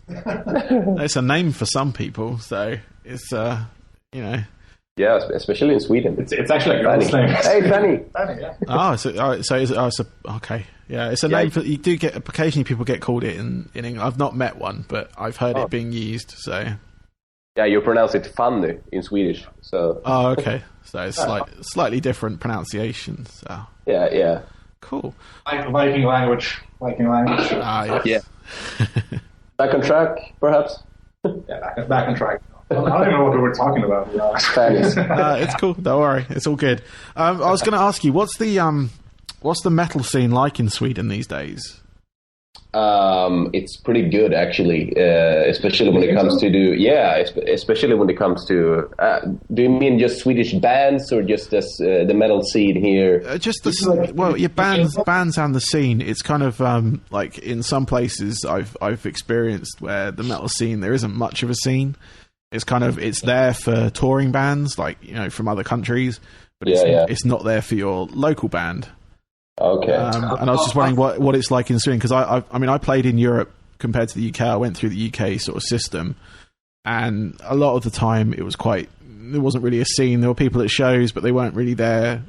It's a name for some people, so it's Yeah, especially in Sweden. It's actually a girl's name. Hey, Fanny. Fanny, yeah. Okay. Yeah, it's a name for. You do get occasionally people get called it in England. I've not met one, but I've heard it being used. So. Yeah, you pronounce it Fanny in Swedish. So. Oh, okay. So it's slightly different pronunciation. So. Yeah. Cool. Viking language. Yes. Yeah. Back on track, perhaps. Yeah, back on track. I don't even know what we were talking about. It's cool. Don't worry. It's all good. I was going to ask you, what's the metal scene like in Sweden these days? It's pretty good, actually, especially when it comes to especially when it comes to. Do you mean just Swedish bands or just the metal scene here? Bands and the scene. It's kind of like in some places I've experienced where the metal scene there isn't much of a scene. It's there for touring bands, like from other countries, but it's not there for your local band. Okay. And I was just wondering what it's like in Sweden, because I played in Europe compared to the UK. I went through the UK sort of system, and a lot of the time there wasn't really a scene. There were people at shows, but they weren't really there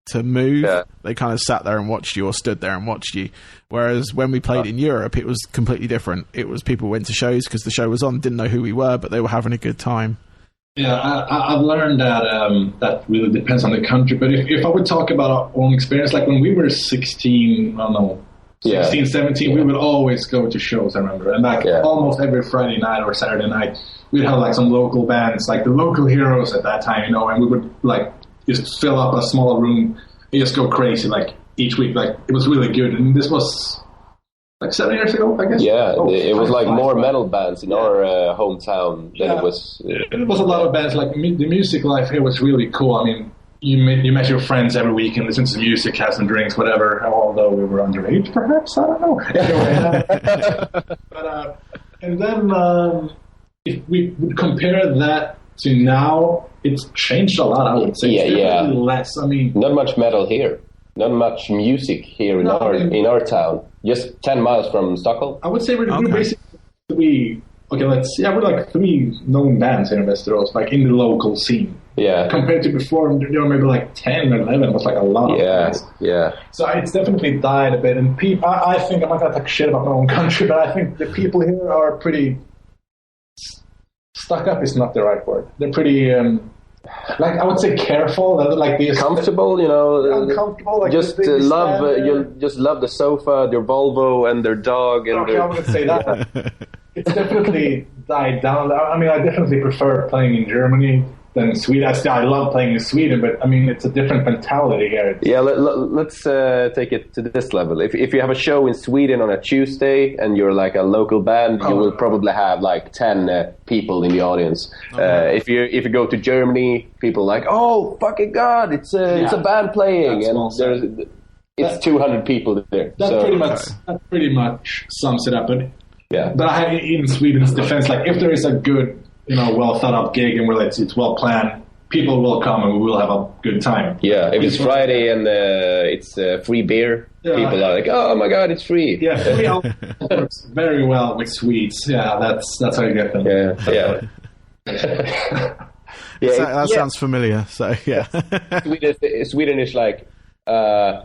to move. Yeah. They kind of sat there and watched you, or stood there and watched you. Whereas when we played in Europe, it was completely different. It was people went to shows because the show was on, didn't know who we were, but they were having a good time. Yeah, I've learned that really depends on the country. But if I would talk about our own experience, like when we were 16, 17, we would always go to shows, I remember. And almost every Friday night or Saturday night, we'd have like some local bands, like the local heroes at that time, and we would like just fill up a small room and just go crazy like each week. Like it was really good. And this was like 7 years ago, I guess. Yeah, it was like more metal bands in our hometown than it was. It was a lot of bands. Like the music life here was really cool. I mean, you met your friends every week and listened to music, have some drinks, whatever. Although we were underage, perhaps, I don't know. Anyway, and then if we would compare that to now, it's changed a lot. I would say. Yeah. Less. I mean, not much metal here. Not much music here in our town. Just 10 miles from Stockholm. I would say we're basically we're like 3 known bands in Västerås, like in the local scene. Yeah. Compared to before, maybe like 10 or 11 was like a lot of bands. Yeah. So it's definitely died a bit. And I think I'm not gonna talk shit about my own country, but I think the people here are pretty stuck up. Is not the right word. They're pretty. Like I would say, careful. Like these comfortable, uncomfortable. Like just love you just love the sofa, their Volvo, and their dog. And I wouldn't say that. It's definitely died down. I mean, I definitely prefer playing in Germany than Sweden. I love playing in Sweden, but I mean, it's a different mentality here. Yeah, let's take it to this level. If you have a show in Sweden on a Tuesday and you're like a local band, you will probably have like 10 people in the audience. If you go to Germany, people are like, oh fucking god, it's a band playing, it's 200 people there. That pretty much sums it up. But Yeah. But in Sweden's defense, like if there is a good, well thought out gig and it's well planned, people will come and we will have a good time. Yeah, if it's Friday and it's free beer, people are like, "Oh my God, it's free!" Yeah, free works very well with Swedes. Yeah, that's how you get them. Yeah. That sounds familiar. So yeah, Sweden is like, oh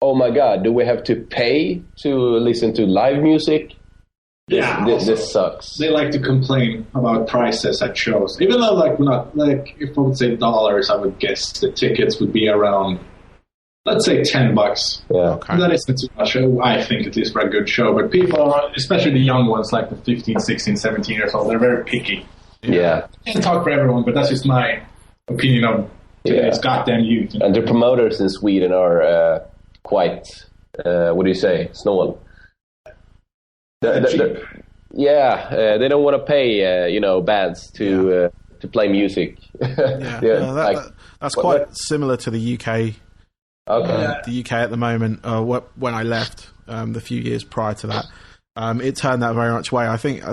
my God, do we have to pay to listen to live music? This sucks. They like to complain about prices at shows, even though we're not if I would say dollars, I would guess the tickets would be around, let's say $10. Yeah, okay. That isn't too much. I think it is for a good show, but people, especially the young ones, like the 15, 16, 17 years old, they're very picky. Yeah. I can't talk for everyone, but that's just my opinion of today's goddamn youth. And the promoters in Sweden are quite, what do you say, snål. They don't want to pay, bands to play music. That's quite similar to the UK. Okay. The UK at the moment, when I left, the few years prior to that, it turned that very much way. I think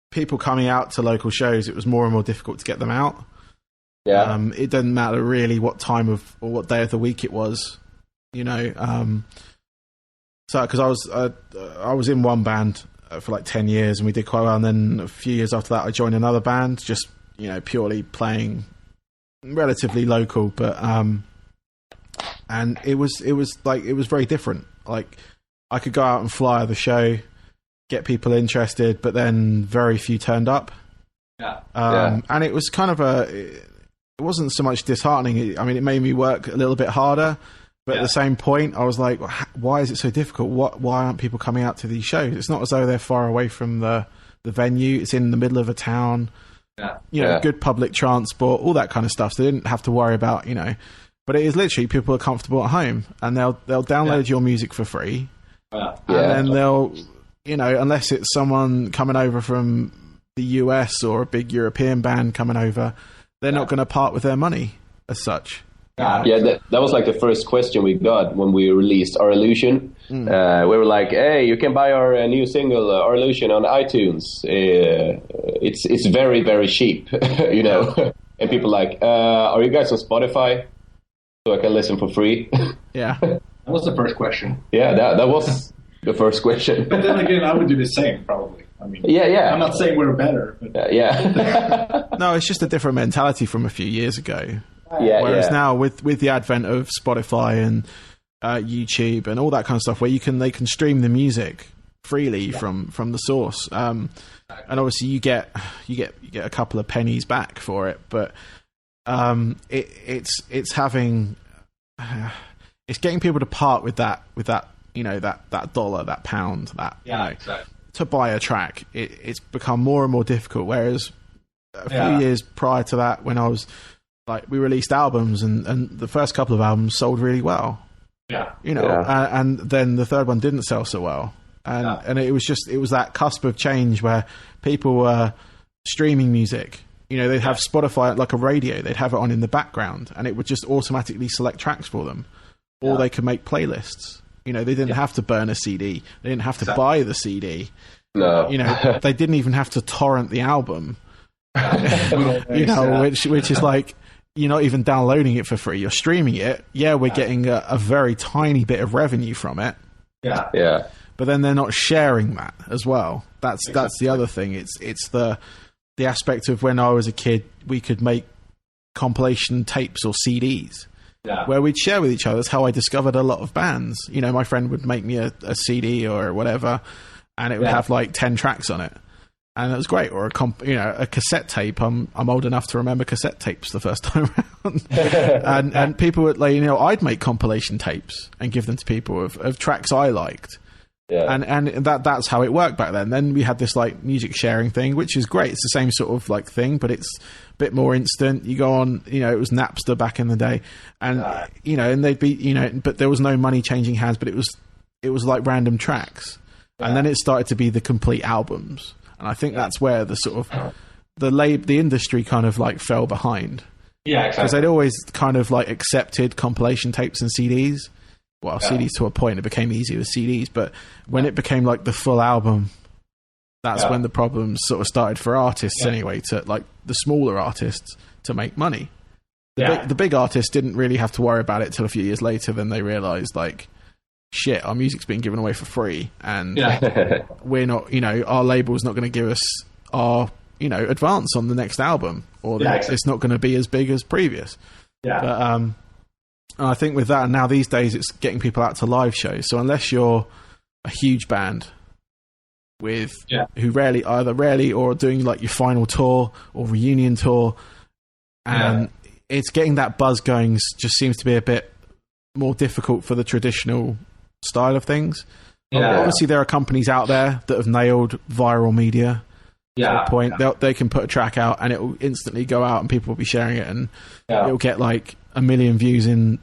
people coming out to local shows, it was more and more difficult to get them out. Yeah. It doesn't matter really what time or what day of the week it was, So, because I was in one band for like 10 years and we did quite well, and then a few years after that I joined another band, just purely playing relatively local, but and it was very different. Like I could go out and flyer the show, get people interested, but then very few turned up. And it was kind of it wasn't so much disheartening. I mean, it made me work a little bit harder. But at the same point, I was like, why is it so difficult? Why aren't people coming out to these shows? It's not as though they're far away from the venue. It's in the middle of a town. Good public transport, all that kind of stuff. So they didn't have to worry about, But it is literally people are comfortable at home and they'll download your music for free. And then they'll, unless it's someone coming over from the US or a big European band coming over, they're not going to part with their money as such. That was like the first question we got when we released Our Illusion. We were like, "Hey, you can buy our new single, Our Illusion, on iTunes. It's very, very cheap, And people like, "Are you guys on Spotify? So I can listen for free?" Yeah, that was the first question. Yeah, that was the first question. But then again, I would do the same probably. I mean, I'm not saying we're better. But... No, it's just a different mentality from a few years ago. Whereas now with the advent of Spotify and YouTube and all that kind of stuff, where they can stream the music freely from the source, and obviously you get a couple of pennies back for it, but it's getting people to part with that that dollar, that pound, exactly. To buy a track. It's become more and more difficult. Whereas a few years prior to that, when I was we released albums and the first couple of albums sold really well. And then the third one didn't sell so well. And it was that cusp of change where people were streaming music. They'd have Spotify like a radio, they'd have it on in the background and it would just automatically select tracks for them. Or they could make playlists. They didn't have to burn a CD. They didn't have to buy the CD. No. They didn't even have to torrent the album. Which is like, you're not even downloading it for free. You're streaming it. Yeah, we're getting a very tiny bit of revenue from it. Yeah. But then they're not sharing that as well. That's the other thing. It's the aspect of when I was a kid, we could make compilation tapes or CDs. Where we'd share with each other. That's how I discovered a lot of bands. My friend would make me a CD or whatever, and it would have like 10 tracks on it. And it was great. Or a cassette tape. I'm old enough to remember cassette tapes the first time around. and people would I'd make compilation tapes and give them to people of tracks I liked. Yeah. And that's how it worked back then. Then we had this music sharing thing, which is great. It's the same sort of thing, but it's a bit more instant. You go on, it was Napster back in the day, and and they'd be but there was no money changing hands, but it was like random tracks, and then it started to be the complete albums. And I think that's where the sort of the industry kind of fell behind. Yeah, exactly. Because they'd always kind of accepted compilation tapes and CDs. Well, CDs to a point, it became easier with CDs, but when it became like the full album, that's when the problems sort of started for artists anyway, to like the smaller artists to make money. The big artists didn't really have to worry about it till a few years later. Then they realized, like, shit, our music's being given away for free, and we're not, our label's not going to give us our, advance on the next album, or it's not going to be as big as previous. But and I think with that, now these days, it's getting people out to live shows. So unless you're a huge band with who rarely or doing like your final tour or reunion tour, and it's getting that buzz going just seems to be a bit more difficult for the traditional style of things. Obviously there are companies out there that have nailed viral media to a point. They can put a track out and it will instantly go out and people will be sharing it, and it'll get like 1 million views in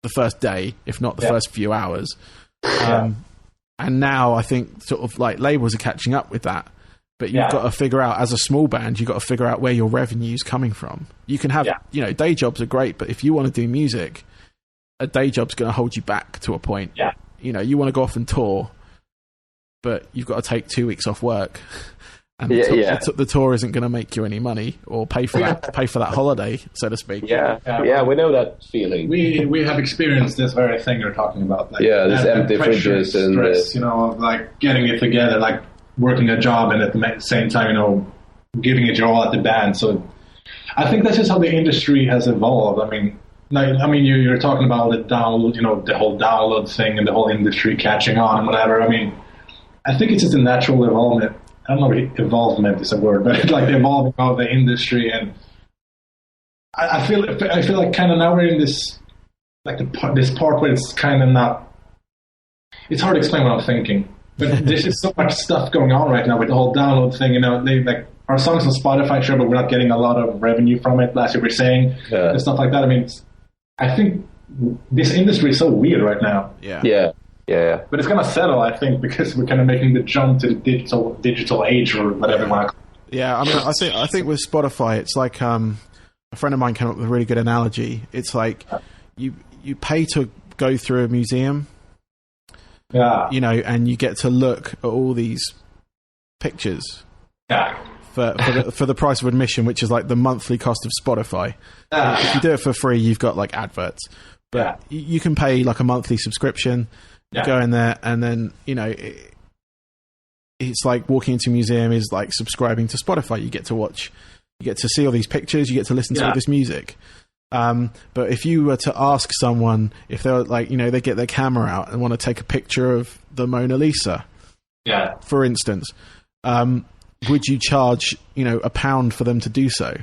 the first day, if not the first few hours. And now I think sort of like labels are catching up with that. But you've got to figure out, as a small band, you've got to figure out where your revenue's coming from. You can have, day jobs are great, but if you want to do music, a day job's going to hold you back to a point. You want to go off and tour, but you've got to take 2 weeks off work. And the tour isn't going to make you any money or pay for that holiday, so to speak. We know that feeling. We have experienced this very thing you're talking about. Like, this empty fridges and stress, like getting it together, like working a job and at the same time, giving it your all at the band. So I think that's just how the industry has evolved. I mean, you're talking about the download, the whole download thing and the whole industry catching on and whatever. I mean, I think it's just a natural evolvement. I don't know if evolvement is a word, but it's like the evolving of the industry, and I feel like kind of now we're in this like this part where it's kind of not. It's hard to explain what I'm thinking, but there's just so much stuff going on right now with the whole download thing. They like our songs on Spotify, sure, but we're not getting a lot of revenue from it. Last year we were saying and stuff like that. I mean, I think this industry is so weird right now. Yeah. But it's going to settle, I think, because we're kind of making the jump to the digital age or whatever you want to call it. Yeah, I mean, I think with Spotify, it's like a friend of mine came up with a really good analogy. It's like you pay to go through a museum, and you get to look at all these pictures for the price of admission, which is like the monthly cost of Spotify. If you do it for free, you've got like adverts, but you can pay like a monthly subscription. You go in there, and then it's like walking into a museum is like subscribing to Spotify. You get to see all these pictures, you get to listen to all this music. But if you were to ask someone if they're like, they get their camera out and want to take a picture of the Mona Lisa, for instance, would you charge £1 for them to do so?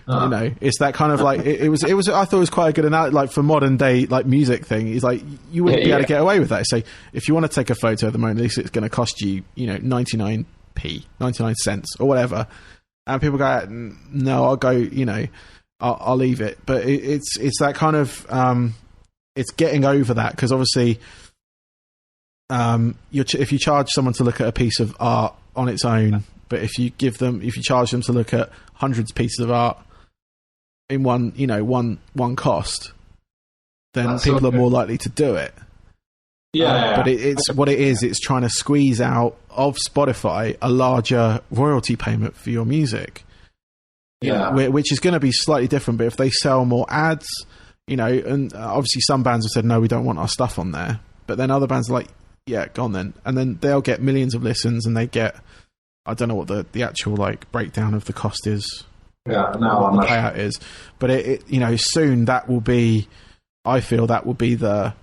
It's that kind of like it was I thought it was quite a good analogy, like for modern day like music thing. It's like you wouldn't be able to get away with that. So if you want to take a photo of the Mona Lisa, it's going to cost you 99 cents or whatever, and people go, no, I'll go, I'll leave it. But it's that kind of it's getting over that, because obviously if you charge someone to look at a piece of art on its own, but if you charge them to look at hundreds of pieces of art in one cost, then that's people are more likely to do it. But it's trying to squeeze out of Spotify a larger royalty payment for your music. Which is going to be slightly different. But if they sell more ads, and obviously some bands have said, no, we don't want our stuff on there. But then other bands are like, yeah, go on then. And then they'll get millions of listens, and they get, I don't know what the actual like breakdown of the cost is. Yeah, no, I'm not sure. Payout is, but it soon that will be, I feel that will be the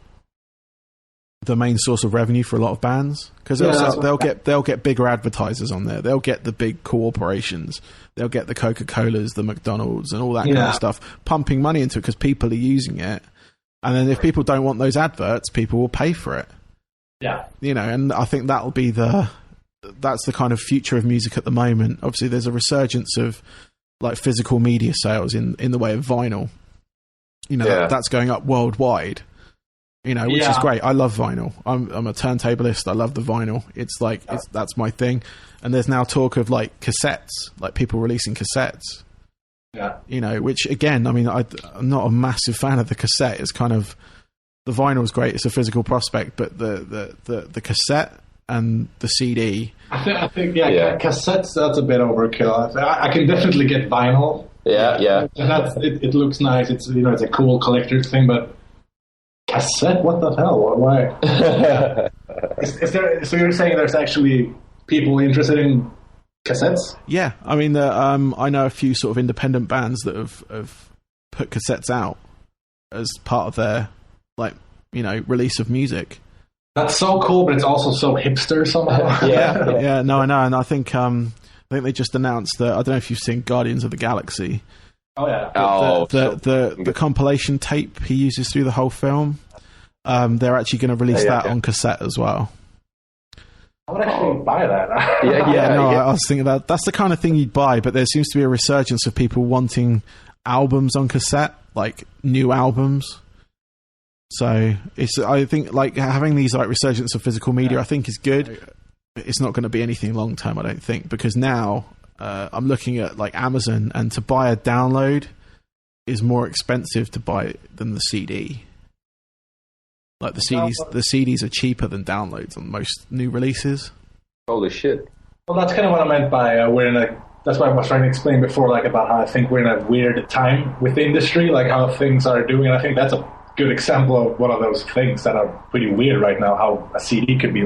main source of revenue for a lot of bands, because they'll get bigger advertisers on there. They'll get the big corporations. They'll get the Coca-Colas, the McDonald's, and all that kind of stuff, pumping money into it because people are using it. And then if people don't want those adverts, people will pay for it. Yeah, and I think that'll be that's the kind of future of music at the moment. Obviously, there's a resurgence of like physical media sales in the way of vinyl. That's going up worldwide. Which is great. I love vinyl. I'm a turntablist. I love the vinyl. It's like that's my thing. And there's now talk of like cassettes, like people releasing cassettes. Yeah. Which again, I mean, I'm not a massive fan of the cassette. It's kind of the vinyl is great. It's a physical prospect, but the cassette and the CD. I think cassettes, that's a bit overkill. I can definitely get vinyl. Yeah. It looks nice. It's it's a cool collector's thing, but cassette, what the hell? Why? is there? So you're saying there's actually people interested in cassettes? Yeah, I mean, I know a few sort of independent bands that have put cassettes out as part of their release of music. That's so cool, but it's also so hipster somehow. Yeah. No, I know, and I think they just announced that. I don't know if you've seen Guardians of the Galaxy. Oh yeah. The compilation tape he uses through the whole film. They're actually going to release that on cassette as well. I would actually buy that. I was thinking that's the kind of thing you'd buy, but there seems to be a resurgence of people wanting albums on cassette, like new albums. So I think having these resurgence of physical media, I think is good. It's not going to be anything long term, I don't think, because now I'm looking at Amazon, and to buy a download is more expensive to buy than the CD. The CDs are cheaper than downloads on most new releases. Holy shit! Well, that's kind of what I meant by that's what I was trying to explain before, about how I think we're in a weird time with the industry, how things are doing. And I think that's a good example of one of those things that are pretty weird right now. How a CD could be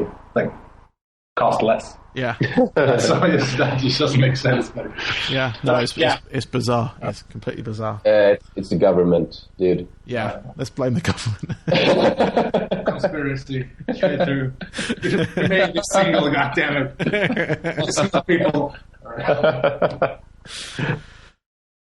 cost less. Yeah. So that just doesn't make sense. But yeah. No, it's bizarre. It's completely bizarre. It's the government, dude. Yeah. Let's blame the government. Conspiracy. Straight through. You made this single, goddammit. Listen to people.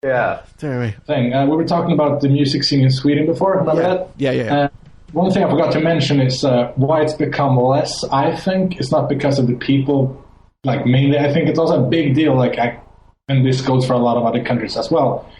Yeah. We were talking about the music scene in Sweden before. Remember that? Yeah. One thing I forgot to mention is why it's become less. I think it's not because of the people. Mainly, I think it's also a big deal. And this goes for a lot of other countries as well.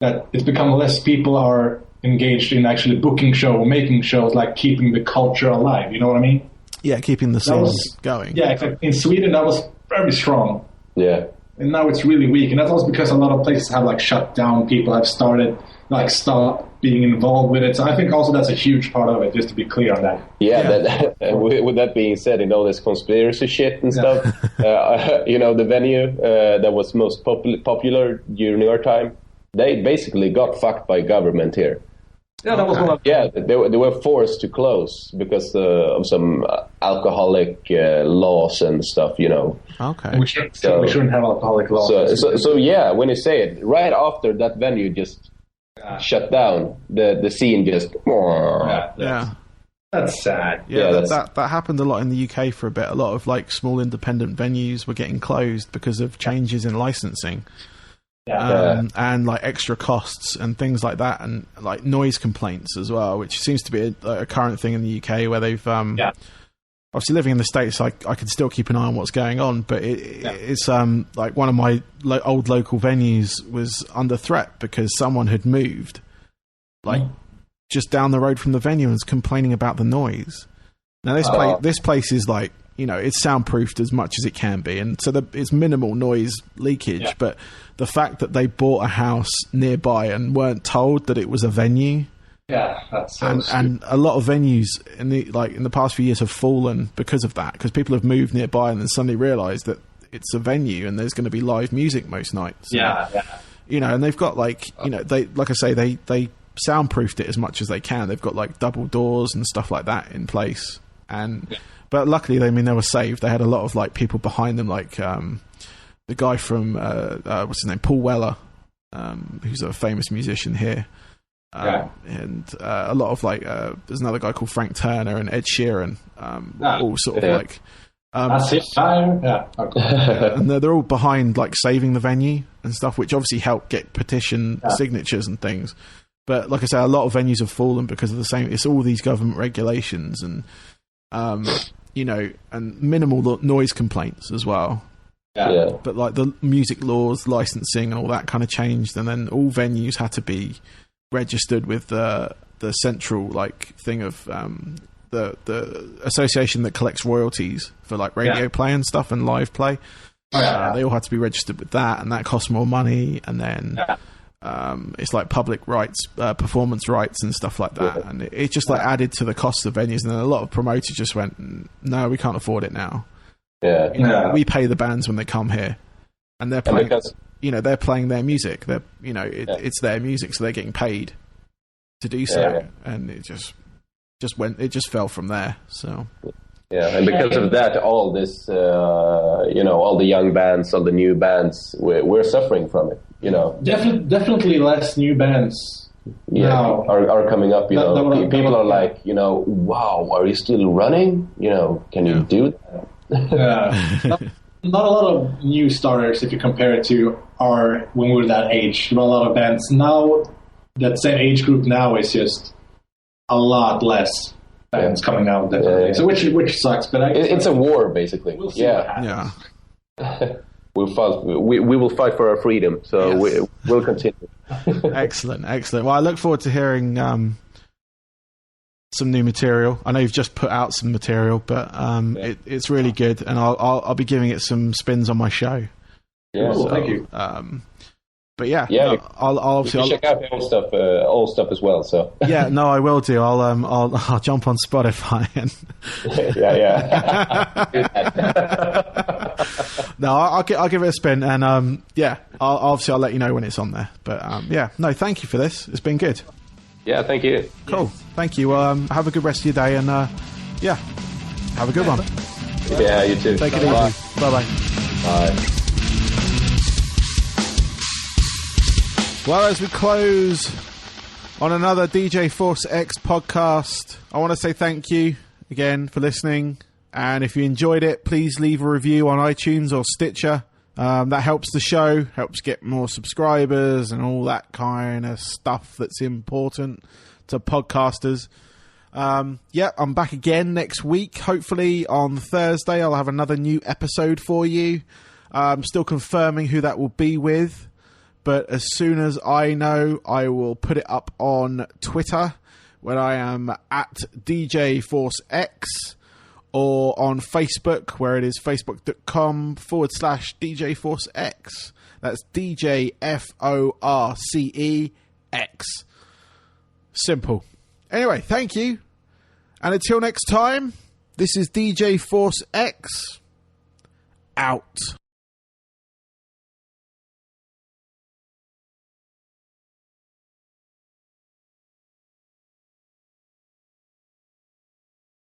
That it's become less people are engaged in actually booking shows or making shows, keeping the culture alive. You know what I mean? Yeah, keeping the scene going. Yeah, in Sweden that was very strong. Yeah. And now it's really weak, and that's also because a lot of places have shut down. People have started stop being involved with it. So I think also that's a huge part of it. Just to be clear on that. Yeah. With that being said, this conspiracy shit and stuff. The venue that was most popular during our time, they basically got fucked by government here. Yeah, that was one of. Yeah, they were forced to close because of some alcoholic laws and stuff. Okay. We shouldn't have alcoholic laws. So yeah, when you say it, right after that venue just shut down, the scene just. That's sad. Yeah, that happened a lot in the UK for a bit. A lot of small independent venues were getting closed because of changes in licensing. And extra costs and things like that, and noise complaints as well, which seems to be a current thing in the UK where they've obviously living in the States, I can still keep an eye on what's going on, but it's one of my old local venues was under threat because someone had moved just down the road from the venue and was complaining about the noise. Now this place is it's soundproofed as much as it can be, and so it's minimal noise leakage, but the fact that they bought a house nearby and weren't told that it was a venue, that's so and a lot of venues in the past few years have fallen because of that, because people have moved nearby and then suddenly realised that it's a venue and there's going to be live music most nights. And they've got they soundproofed it as much as they can. They've got double doors and stuff like that in place, but luckily, they were saved. They had a lot of people behind them, the guy from what's his name, Paul Weller, who's a famous musician here, and a lot of there's another guy called Frank Turner and Ed Sheeran, all sort of and they're all behind saving the venue and stuff, which obviously helped get petition signatures and things. But like I say, a lot of venues have fallen because of the same. It's all these government regulations and. And minimal noise complaints as well. But the music laws, licensing, and all that kind of changed, and then all venues had to be registered with the central thing of the association that collects royalties for radio play and stuff and live play. They all had to be registered with that, and that cost more money. And then it's like public rights, performance rights and stuff like that, and it just like added to the cost of venues. And then a lot of promoters just went, no, we can't afford it now. We pay the bands when they come here, and they're playing. They're playing their music. They're it's their music, so they're getting paid to do so. And it just fell from there. So. Yeah, and because of that, all this, all the young bands, all the new bands, we're suffering from it. Definitely less new bands now are coming up. People are like, wow, are you still running? Can you do that? Not a lot of new starters if you compare it to when we were that age. Not a lot of bands now. That same age group now is just a lot less bands coming out, definitely. So which sucks, but it's a war basically. We'll see what happens. We'll fight. We will fight for our freedom. So we'll continue. Excellent. Well, I look forward to hearing some new material. I know you've just put out some material, but it's really good, and I'll be giving it some spins on my show. Yeah, so, thank you. But I'll obviously check out the old stuff as well. So I will do. I'll jump on Spotify and No, I'll give it a spin, and I'll let you know when it's on there. But thank you for this. It's been good. Yeah, thank you. Cool. Thank you. Have a good rest of your day, and have a good one. Yeah, you too. Take it easy. Bye. Bye. Well, as we close on another DJ Force X podcast, I want to say thank you again for listening. And if you enjoyed it, please leave a review on iTunes or Stitcher. That helps the show, helps get more subscribers and all that kind of stuff that's important to podcasters. I'm back again next week. Hopefully on Thursday I'll have another new episode for you. I'm still confirming who that will be with. But as soon as I know, I will put it up on Twitter, where I am at DJ Force X, or on Facebook, where it is facebook.com/DJ Force X. That's DJ FORCEX. Simple. Anyway, thank you. And until next time, this is DJ Force X. Out.